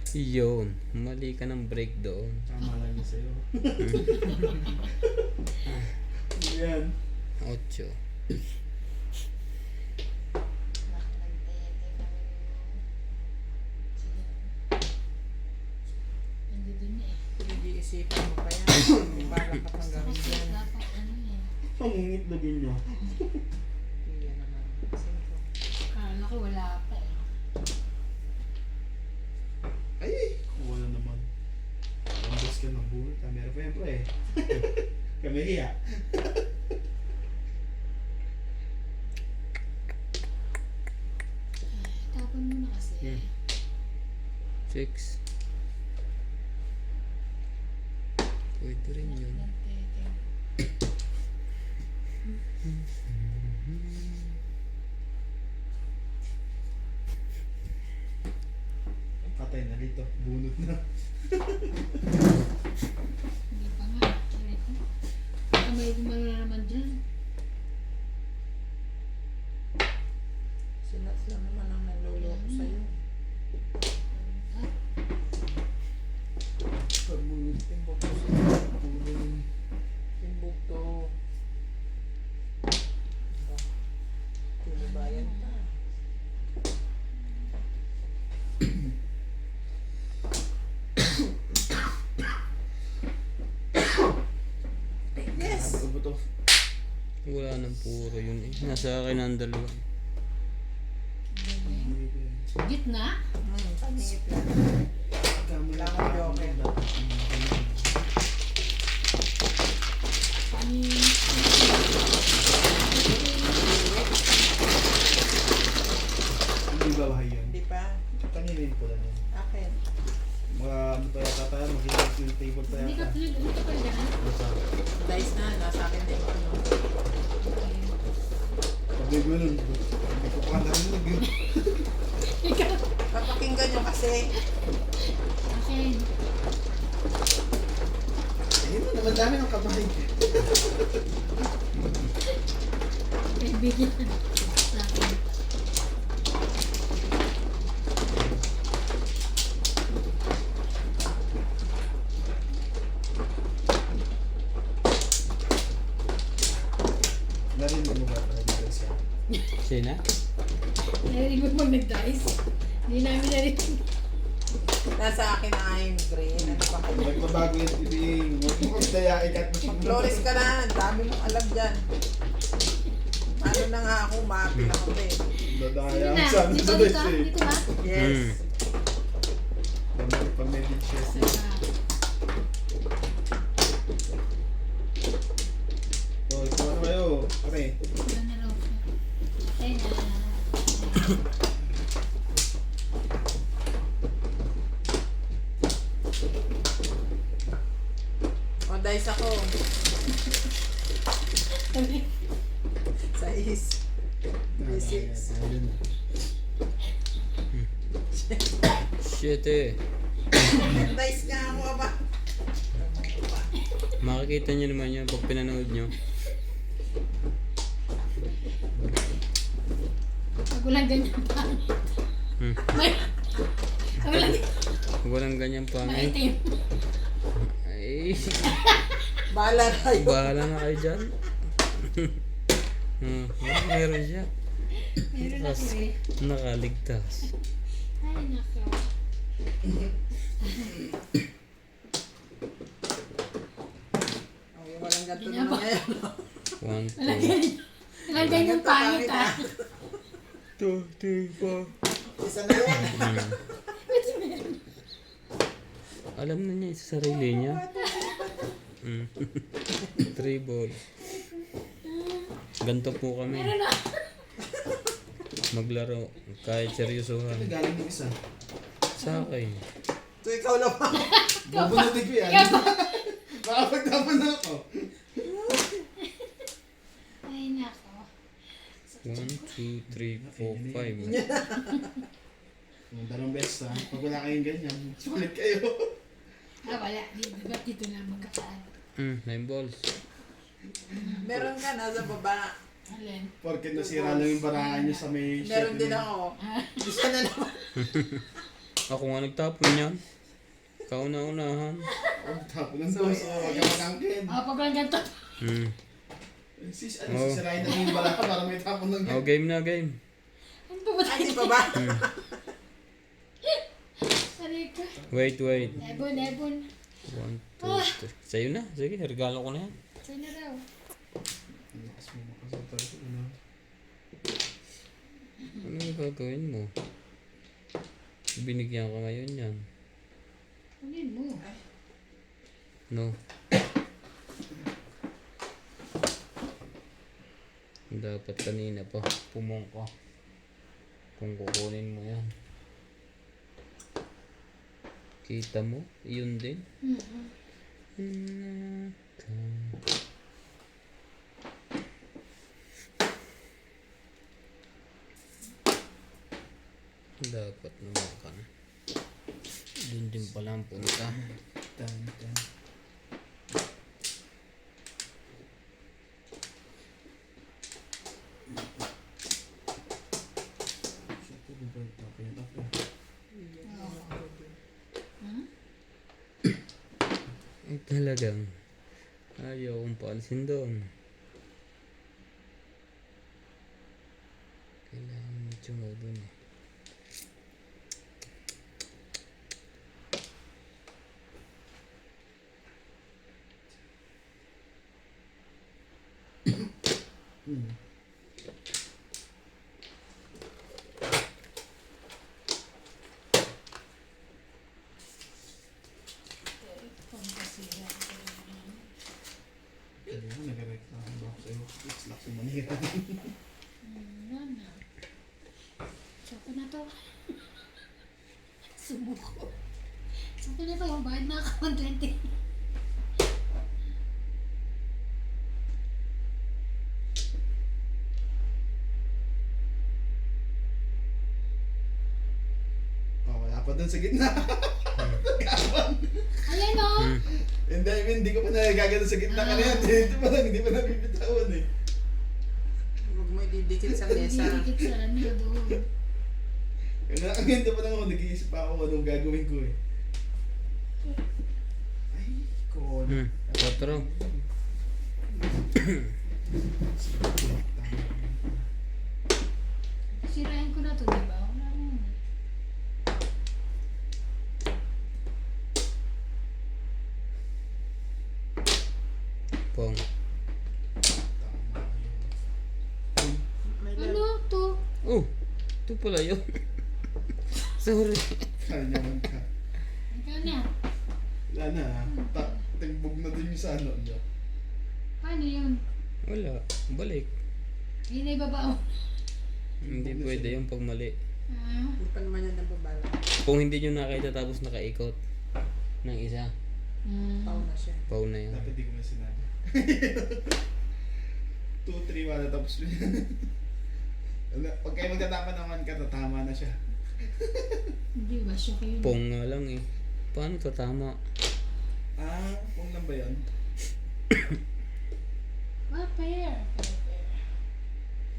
Yun, mali ka ng break doon. Tama lang yun sa'yo. Yan. 8. Nandun na eh. Pag-iisipan mo pa yan. May balak ka pang gawin Kasi dyan. dapat ano eh. Pangungitlogin nyo. Hindi naman. Simple. Akala ko wala pa eh. Ay! Wala naman. Ambos ka ng buhay. Kamera pa yan, pre. Kami hiya. Tapon mo na kasi. 6. Pwede rin yun. Patay na dito. Bunot na. Hindi pa nga. Baka may gumano na naman dyan. Sinas lang naman ang naluloko sa'yo. Pagmunit. Timbog to Puro. Timbog to. Tinibayan pa. Yes! Sabi ko ba to? Wala nang puro yun eh. Nasa akin ang dalawa. Gitna? Pangit lang. Kamera Wala kang joker. Hindi ba bahay yun? Hindi pa. Kaninin ko lang yun. Akin. Mga ano pa yata tayo, mag-iinit yung table pa Hindi ka yata. hindi ka pa dyan. Basta, Dice na. Nasa akin din yung ano. pag may ganun, hindi ko pa narinig yun. Ikaw. Papakinggan nyo kasi. Akin. Ayun na, naman dami ng kabahay. Kaibigan. Sa akin. Narinig mo ba talaga dito siya? Sina? Narinig mo pag nag-dice? Hindi namin narinig. Nasa akin na yung green. Ano pa kayo? Nagbabago yung tibing. Huwag mo kong dayain kahit Flores ka na. Dami mong alam dyan. Ano na nga ako, maapil ako eh. Dadaya Sige na. sa Dito, ano dito. sa Dito ba? Yes. Pag-medit siya. So, ito ano kayo? Pare. Wala na raw siya. Ay na. O, dice ako. Sais. May six. Ayun na. 7. Dice nga ako ba? Makikita nyo naman yun pag pinanood nyo. Pag walang ganyan pa. May. Pag Walang ganyan pangit. maitim. Ay, Bahala tayo. bahala na kayo dyan. Meron siya. Meron ako eh. Nakaligtas. Ay nako. Ay, walang ganito naman yan. 1, Walang 2, ganyan. Walang ganyan pangit ah. 2, 3, 4. Isa na yan. Alam na niya sa sarili niya. 3 ball. Ganto po kami. Meron na. Maglaro. Kahit seryosohan. Ito galing yung isa. Sa akin. So, ikaw lang pa. Bubunutin ko yan. Ikaw pa. Baka pagtapan na ako. 2, 3, 4, 5. Yung dalawang beses ha. Pag wala kayong ganyan, sulit kayo. Wala. Ba't dito na magkasaan? 9 balls. Meron ka nasa baba. Alin? Porket nasira lang yung barangan nyo sa may Meron shed din nyo. ako. Isa na naman. Ako nga nagtapon yan. Kauna-unahan. Oh, tapo ng boss. Oh, wag ka magangkin. Pag lang ganito. Sisirain na yung barangan para may tapon ng Oh, game na, game. Ano ba ba tayo? Hindi pa ba? Aray ka. Wait. Ebon. 1, 2, 3. Sa'yo na. Sige, regalo ko na yan. Saan na raw? Lakas mo makasal tayo. Ano? Ano yung gagawin mo? Binigyan ka ngayon yan. Kunin mo. No. Dapat kanina pa. Pumong ka. Kung kukunin mo yan. Kita mo? Yun din. Dapat naman ka na. Doon din pala ang punta. Tan. Ay, talagang ayaw kong paalisin doon. Kailangan medyo mo doon eh. Kaya nga nag-reklamo ba ako sa'yo? It's like si Manira. Yan na. Soko na to. Sumuko. Soko na to. Bayad na ako 120. Oh, wala pa dun sa gitna. Ayan o. Hindi ko pa nagagano sa gitna ka na yan. Ito pa lang, hindi pa nabibitawan eh. Huwag mo ididikit sa mesa. Dikit sa ano doon. Kaya ang ganda pa lang ako, nag-iisip pa ako anong gagawin ko eh. Ay, kon. 4. Sirahin ko na to, di ba? Wala na yun. Pong. May Ano to? Oh, ito pala yun. Sorry. Kanya man ka. Ikaw na. Wala na ha. Tigbog na din yung sa ano niya. Paano yun? Wala. Balik. Hindi na ibaba mo. Hindi pwede yung pag mali. Hindi pa naman yan nababala. Kung hindi nyo nakita tapos nakaikot ng isa, Pau na siya. pau na yun. Dapat di ko na sinabi. 2-3 wala tapos yun. Pag kayo magtatama naman ka, tatama na siya. Hindi ba? Siya kayo. Pong nga lang eh. Paano tatama? Kung lang ba yun? Pair.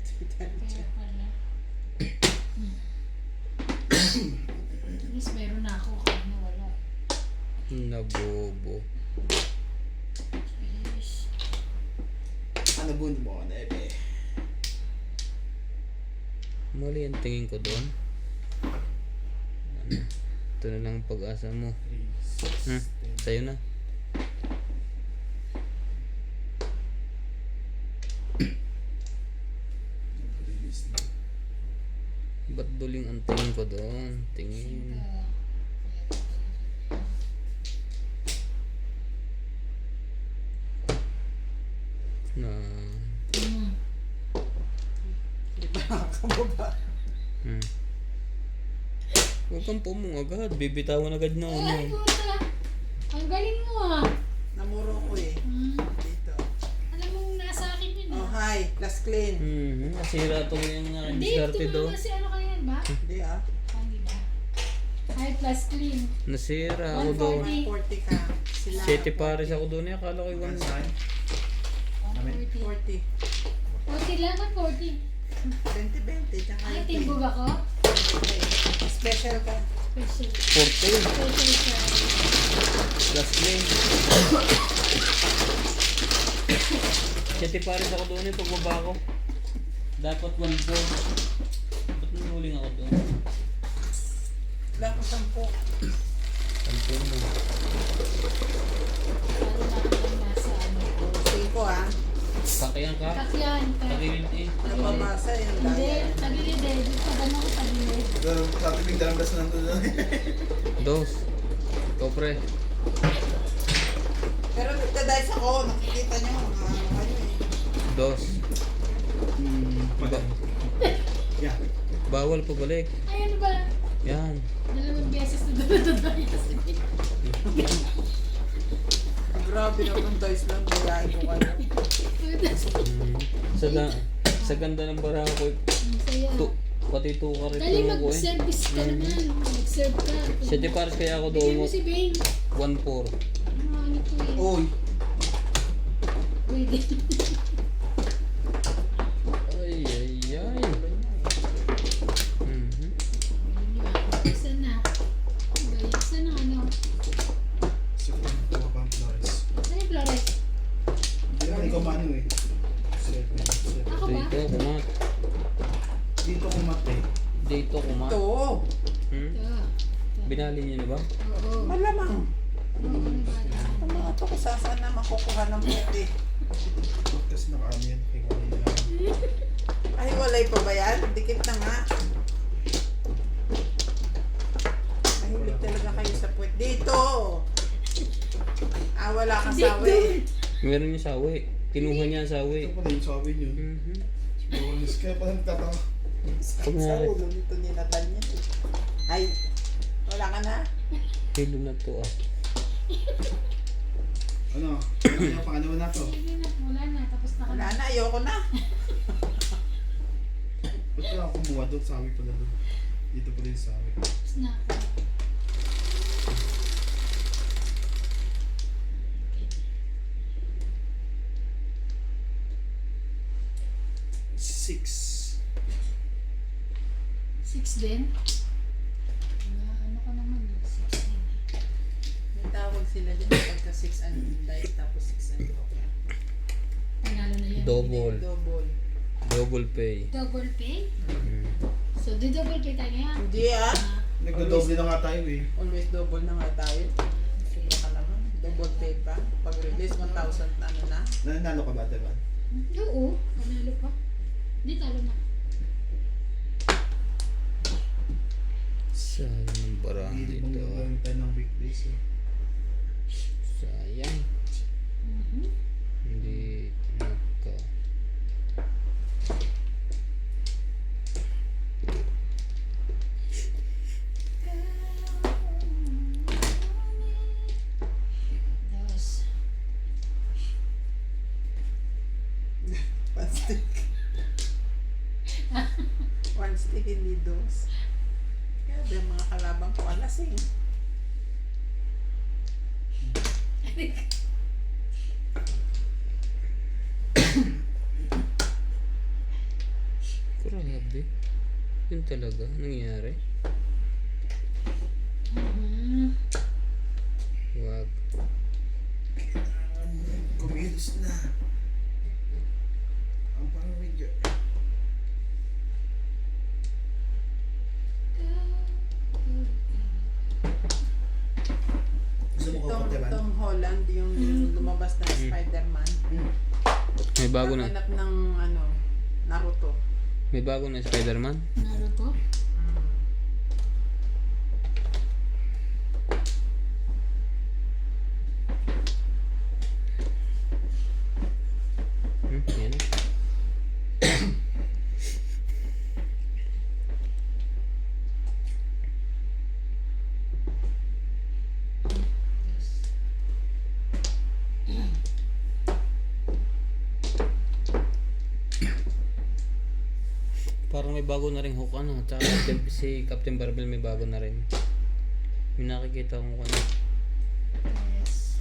Hospital siya. Pair pala. At least meron na ako kaya nawala. Nabobo. Yes. Ano bundo mo ako na ebe? Mali ang tingin ko doon. Ano? Ito na lang ang pag-asa mo. 3, 6, 10. Sa'yo na. Release na. Ba't duling ang tingin ko doon? Tingin. Na. Hindi pa nakakababa. Huwag kang pumong agad. Bibitawan agad na ano. Ay, puta. Ang galing mo ah. Namuro ko eh. Dito. Alam mo nasa akin yun Oh, ah. hi. plus clean. Nasira to yung Hindi, diskarte do. tumama si ano kanina ba? Hindi ah. Kanina. High plus clean. Nasira ako doon. 140 ka. Sila. 7 pares ako doon. Akala ko yung 1. Saan? 140. 40. 40 lang, 140. 20-20. Tsaka Ay, yung timbog ako. Okay. Special ka. Special. 40 Special siya. plus lane. 7 pares ako doon pagbaba ko. Dapat 1 4. Ba't nanuling ako doon? Wala ko 10. Tampon mo. Lalo na kami nasa ano. 5 ah. Kakyan ka? Kakyan. Takilid eh. Napabasa yung Hindi, daya. tagilid eh. Dito ba ko tagilid? Pero sa ating dalamdas na nandun doon. Dos. Ikaw pre. Pero nagdadice ako. Nakikita nyo. Ano kayo eh. Dos. Ba? Yeah. Bawal pabalik. Ay, ano ba? Yan. Dalawang beses na dumadadaya sa Grabe naman dice lang. Bayain ko kayo. Sa ganda ng baraha ko, Saya. pati 2 ka rin Dali ko eh. mag-service ka naman. Mag-serve ka. 7 pares kaya ako Bigyan mo doon. si Bing. 1 4. Ano ito eh. Uy. Pwede. Ay, ay, ay. Isa na. Isa na ano. Sige, kuha pa ang Flores. Ano yung Flores? Hindi naman ikaw mano eh. 7. Ako ba? Dito, kumat. Dito kumate. Dito, kumat. Ito. Ito. Binali niyo na ba? Oo. Malamang. Oo, ano ba? Ang mga ito kung saan na makukuha ng puti. Kasi nakaano yan. Kaya kanina lang. Ay, walay pa ba yan? Dikit na nga. Mahilig talaga kayo sa puwet. Dito! Ah, wala kang sawi. Meron yung sawi. Kinuha niya ang sawi. Ito pala yung sabi niyo. Bonus. Kaya pala nagtataka. Sa ulo nito ni Natanya. Ay, wala ka na? Hilo na to ah. Ano? Ano yung pangalawa na to? Sige na, wala na. Tapos na ka Wala na. na, ayoko na. Ba't kaya ako kumuha doon? Sabi pala doon. Dito pala yung sabi. Tapos na ako. 6. 6 din? Ano ka naman? 6 din. May tawag sila dyan pagka 6 and light tapos 6 and okay. Panalo na yan. Double. Double. Double pay. Double pay? So, di double pay tayo yan. Hindi ah. Nagdodoble na nga tayo eh. Always double na nga tayo. Sige ka naman. Double pay pa. Pag release 1,000 ano na. Nanalo ka ba, diba? Oo, panalo pa. Hindi, talo na. Sayang ng barang Hindi mo dito. gagawin tayo ng weekdays eh. Sayang. Hindi nagka. Dos. One stick. One stick hindi dos. Kaya yung mga kalabang ko alasing. Grabe. Yun talaga nangyari. Wag. Kumilos na. Ang pang-video. Gusto mo ko Itong, diba? itong Holland, yung lumabas na Spider-Man. May bago na. Naghanap ng ano, Naruto. May bago na Spider-Man. Naruto? Yan. parang may bago na rin hook ano. Tsaka si Captain Barbell may bago na rin. May nakikita ko ano. Yes.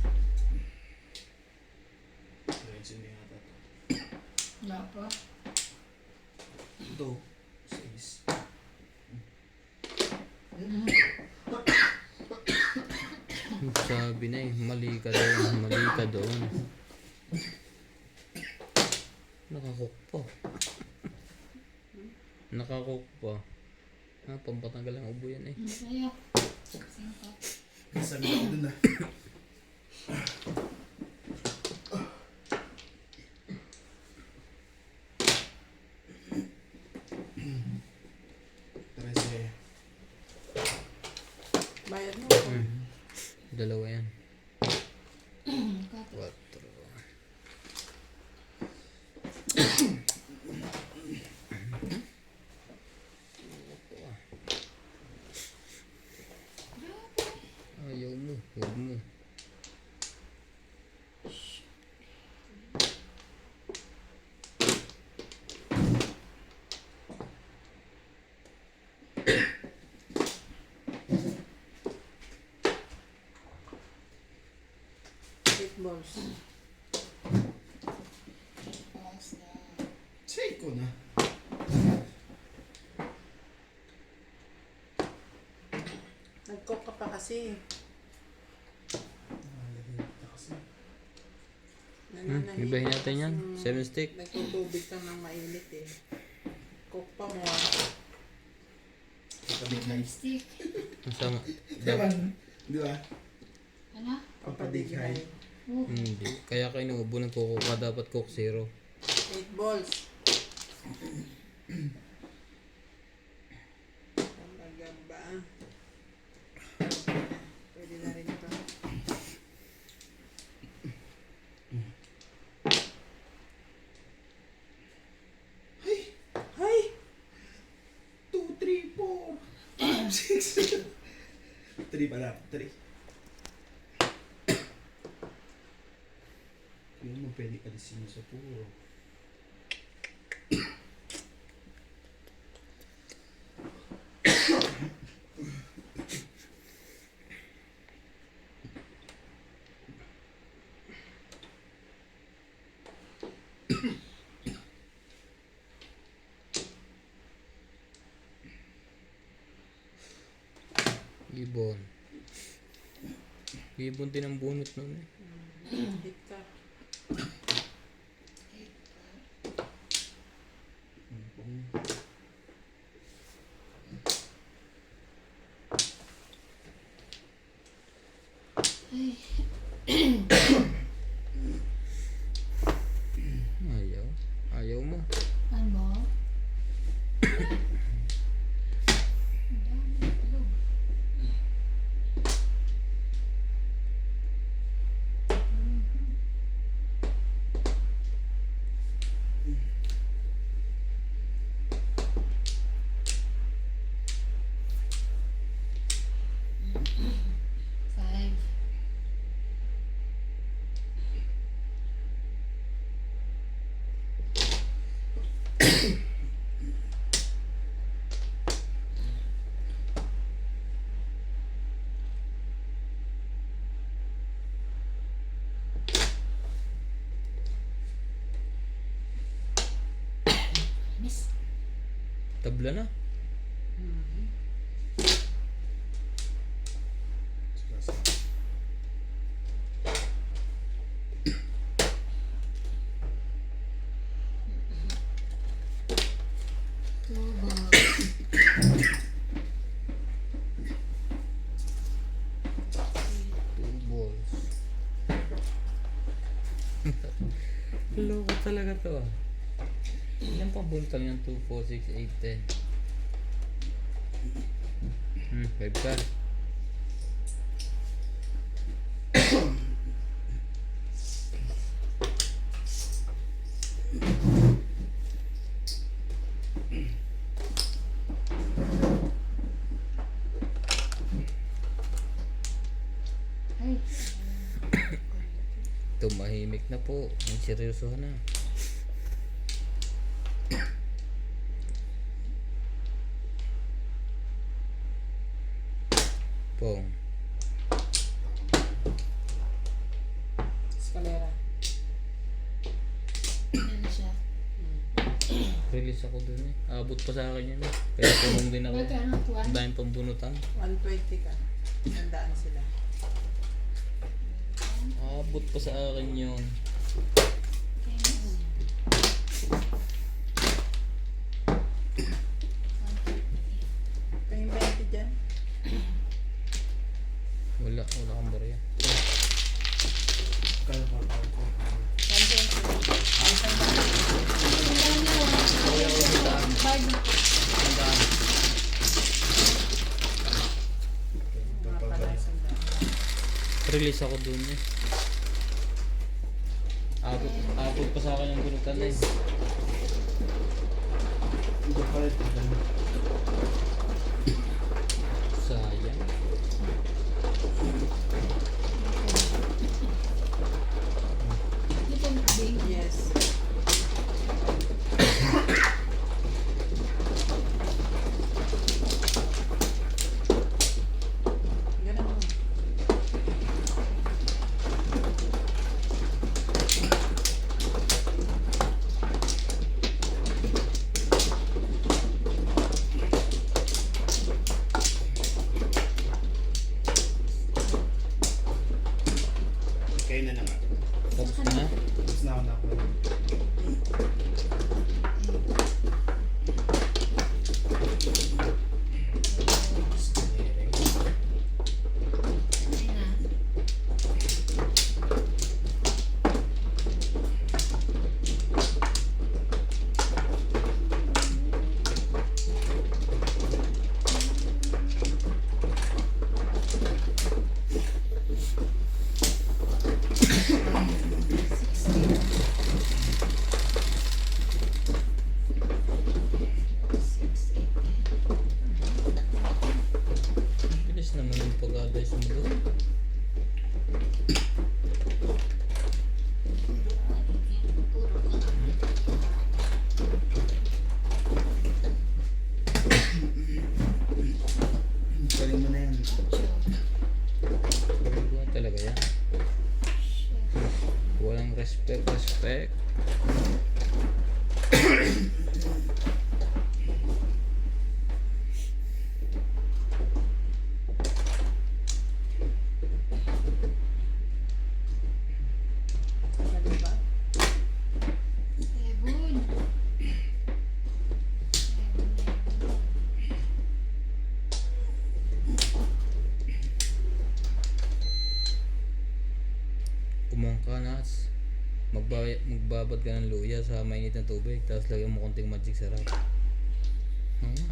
Diretso hindi nga ito. Wala pa. Ito. 6. Sabi na eh, mali ka doon, mali ka doon. Nakahook pa. Nakahook pa. Pampatanggal ang ubo yan eh. Ayaw. Singkat. Sabi ako dun na. Trece. Bayad mo. Dalawa yan. Cut. 4. Ayaw mo, huwag mo. Eight balls. Pass na. Say ko na. Nag-cook ka pa kasi. Ibahin natin yan. 7 stick. Nagtutubig ka ng mainit eh. Cook pa mo. Papadighay. Stick. Masama. Diba? Di ba? Ano? Papadighay. Oh. Hindi. Kaya kayo inuubo ng coco ka. Dapat coke 0. 8 balls. Talaga ba? Pwede na rin ito. Hay! 2, 3, 4, 5, 6. 3 pala. 3. Hindi mo pwede alisin sa puro. Ibon. Ibon din ang bunot nun eh. Hit ka. Ay. Ayaw. Ayaw mo. Ano ba? Ang dami itlog. Five. Miss. Tabla na. Two balls. 2 balls. Loko talaga to ah. Ilan pa buntang yung 2, 4, 6, 8, 10? 5 ka. Ay. Tumahimik na po. Ang seryoso na. Pong. Escalera. Yan na siya. Release ako dun eh. Abot pa sa akin yan eh. Kaya punong din ako. Magkano? Ang daming pambunutan. 120 ka. Tandaan sila. Abot pa sa akin yun. Kayong 20 dyan. Wala kang barya. Kaya pa ako. 120. Mga pala, sandaan. Release ako dun eh. Abot pa sa akin yung bunutan eh. Hindi pa rin ito. Sayang. Ito na big. Yes. Ganun mo. Kayo na nga. Tapos na. Tapos na ako na ako. Ayun na. Bilis naman yung pag-advise mo doon. Galing mo na yan. Gawin ko na talaga yan. Walang respect. Galing ba? Ebon. Kumong ka nas. Magbabad ka ng luya sa mainit na tubig. Tapos lagyan mo konting magic sarap. Oo nga.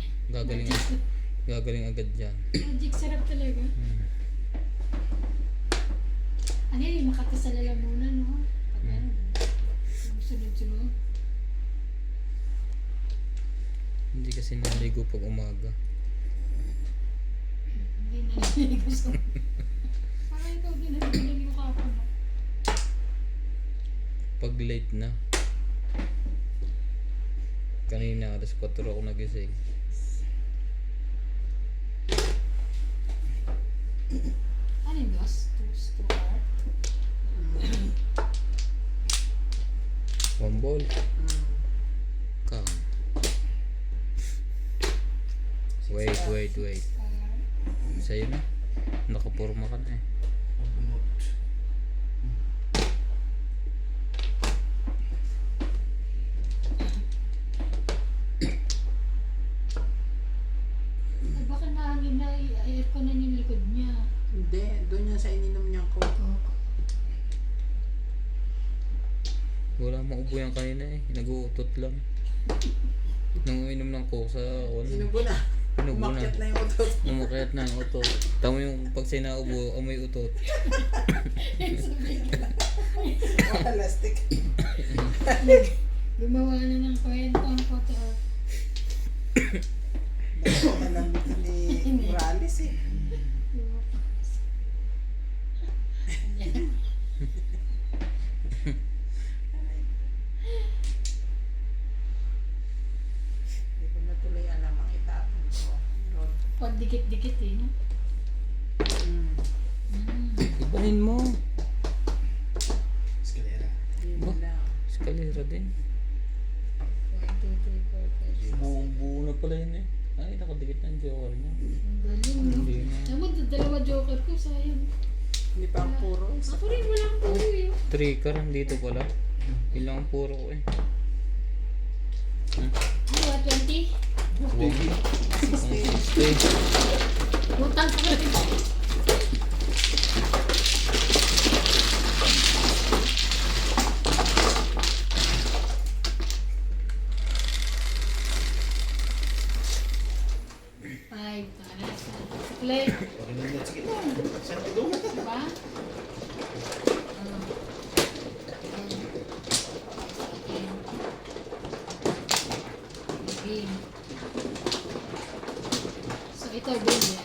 Gagaling agad dyan. Magic sarap talaga. Ano yun, makata sa lalamunan, no? Pag ano, sunod-sunod. Hindi kasi naligo pag umaga. Hindi naliligo sa... Parang ikaw din naliligo ka ako, no? Pag late na. Kanina, alas 4 ako nagising. Ano yung dos? Two hour? One ball. Kang. Wait. Sa'yo na. Nakapurma ka na eh. Mabunot. Ay, baka nahangin na aircon na yung likod niya. Hindi, doon yan sa ininom niyang ko. Wala maubo yan kanina eh. Nag-uutot lang. Nang uminom ng coke sa ako. Sinubo na. Sinubo na. Umakyat na yung utot. Umakyat na ang utot. Tama yung pag sinaubo, amoy utot. Plastic. Gumawa na ng kwento ang photo. Dahil na lang ni Morales eh. Hindi ko na tuloy alam ang itapon ko. Lord. Pag dikit-dikit eh, no? Ibahin mo. Escalera. Yun Ba? lang. Eskalera din. 1, 2, 3, 4, 5, 6. Buong-buo na pala yun eh. Ay, nakadikit na yung joker niya. Ang galing, no? Hindi na. Naman, dalawa joker ko, sayang. Hindi pa ang puro. Isa Ako rin, wala akong puro yun. Tricker, dito pala. Ilang ang puro ko eh. Ano, 20? Huwag. 60. Utang ko rin. Five, para sa play. Okay lang yan. Sige na. Saan tulungan? Diba? So ito bilya.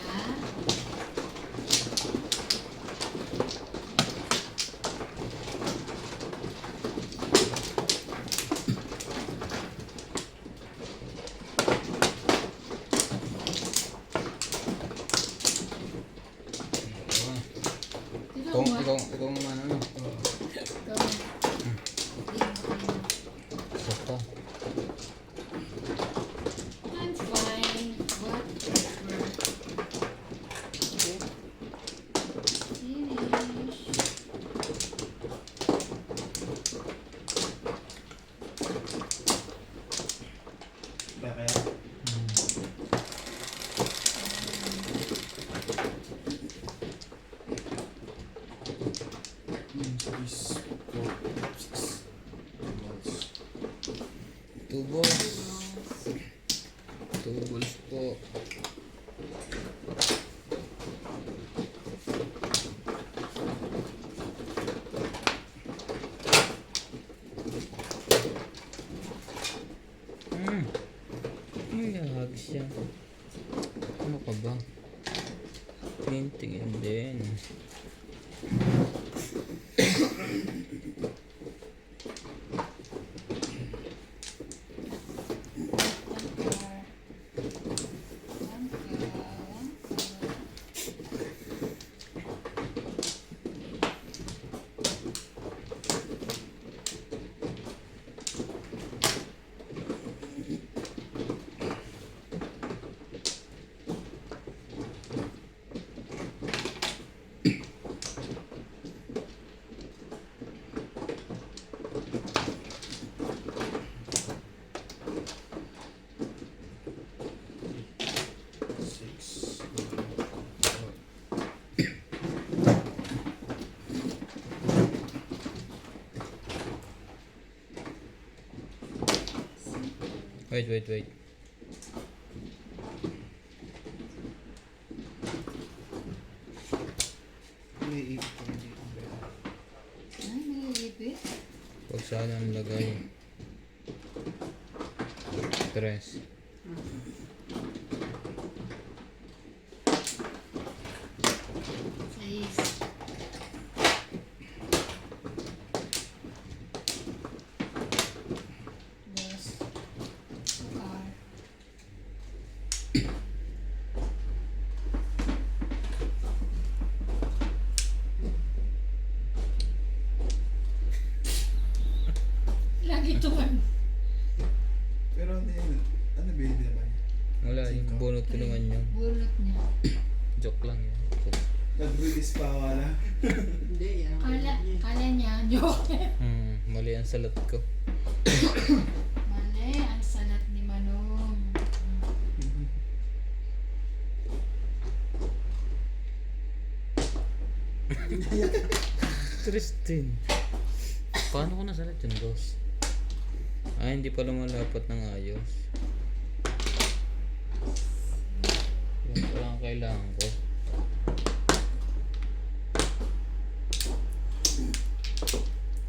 Ikaw ang ano. Basta. I'm fine. Whatever. Finish. Kaya. Please. 4, 6. Two balls. Two balls po. Ay, hag siya. Ano ka ba? Tingin din. Wait. May ipit ko dito. Ay, may ipit. Huwag sana ang lagay. Tres. Sais. Dos. Sukar. Lagi tuwan. Pero ano binibili naman niya? Wala, yung bunot ko naman yun. Bulot niya. Joke lang yun. Nag-release pa wala. Hindi, yan. Kala niya, joke. Mali ang salat ko. Mali, ang salat ni Manong. Tristin. Paano ko nasalat yun, boss? Ah, hindi pala malapat ng ayos. Yung pala ang kailangan ko.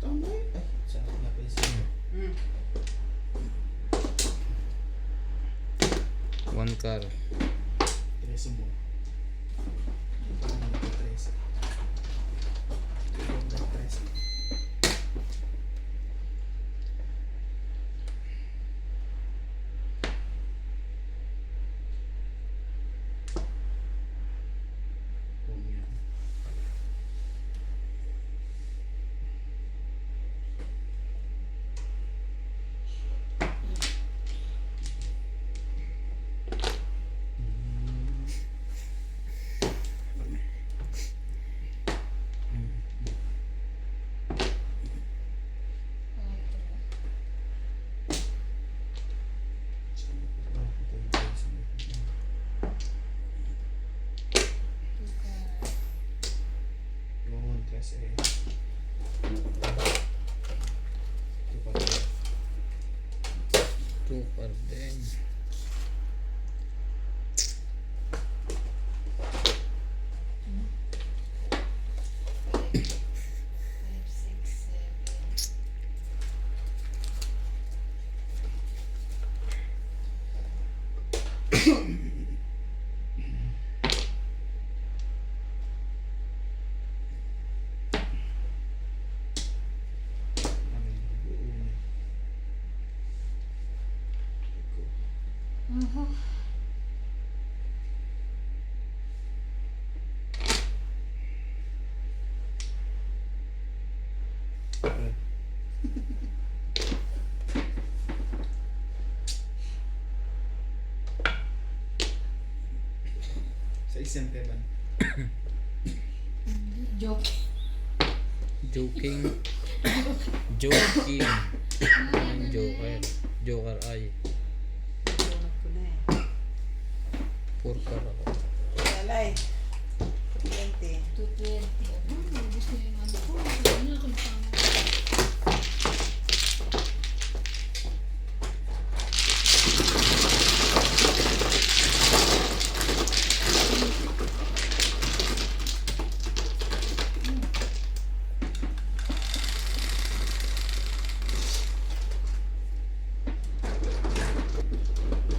Tama yun. Ay, saan na pa yun? One car. Tres mo. Tres. Tres. Joker din. Five, six, seven. Aha. Sa isang teman. Joke. Joking. Joking. Ang Joker. Joker ay. Tunod ko na eh. Purkar ako. Lalay. 20. 220. Gusto yung ano ko. Ano kung paano.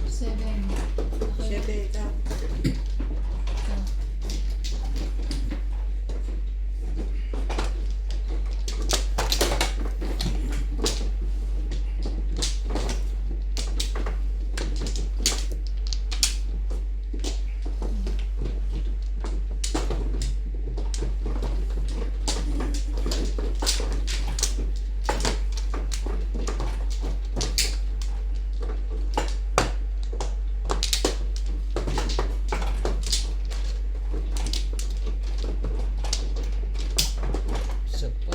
Seven. Okay. 7 ikaw. Ito. Isa pa.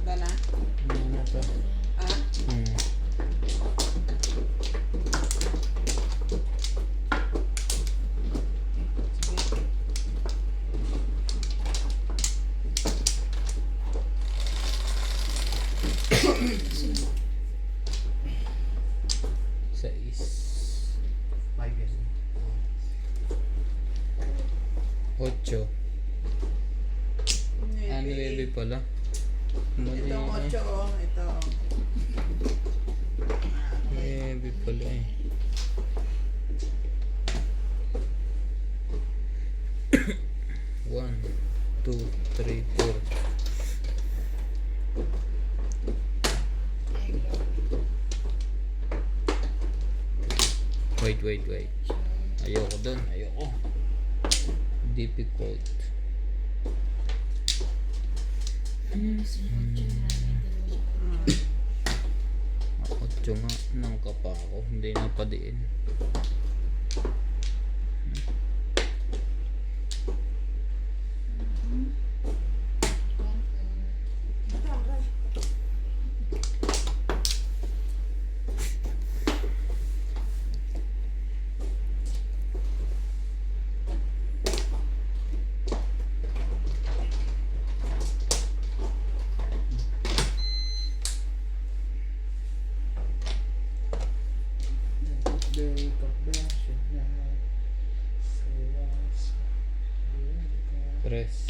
Wala na? Ano pa? Ah? Sige. Sais. 5 years. 8. Ah, 9 pala. Mali. Itong 8 oh. Ito oh. Ah, okay. 9 pala eh. One, two, three, four. Wait. Ayoko dun. Ayoko. Difficult. Otso nga. Nangka pa ako. Hindi napadiin. Press.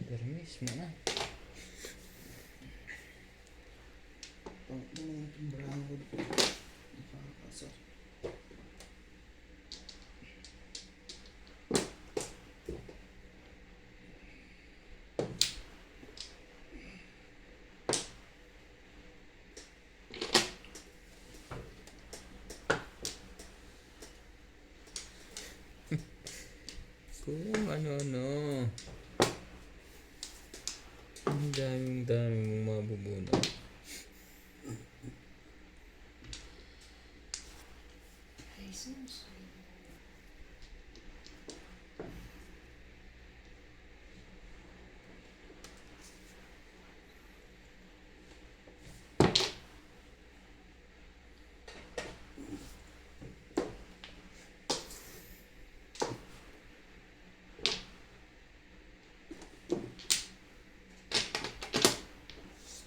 Permis mo na. Pang yung brown wood. Nakakasar. Kung ano-ano. Ang daming mong mabubunot. Ay, sus.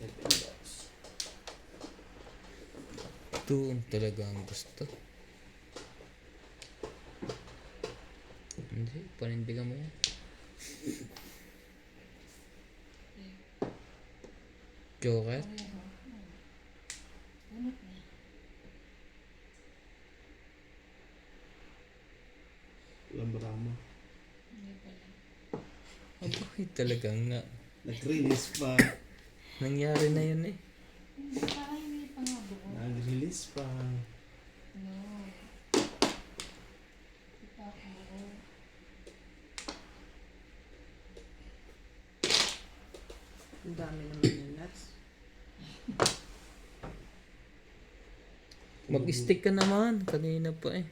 Second box. Ito ang talaga ang gusto. Hindi, panindigan mo yan. Joker? Pareho. Bunot na. Lambrama. Hindi pala. Aboy, talagang nga. Nag-release pa. Nangyari na yun eh. Hindi, parang hindi pa nga buo. Nag-release pa. No. Hindi pa ako buo. Ang dami naman yung nuts. Mag-stick ka naman. Kanina pa eh.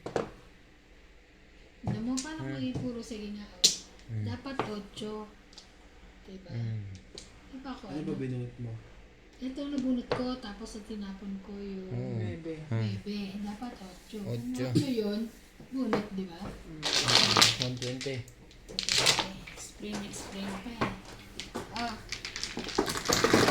Alam mo, paano mo puro sige nga, oh. Dapat 8. Diba? Diba ako, Ano ba binunot mo? Ito ang nabunot ko, tapos ang tinapon ko yung Oo. Maybe. bebe. Dapat 8. Kung 8. 8 yun, bunot, di ba? 120. Spring pa yan. Ah,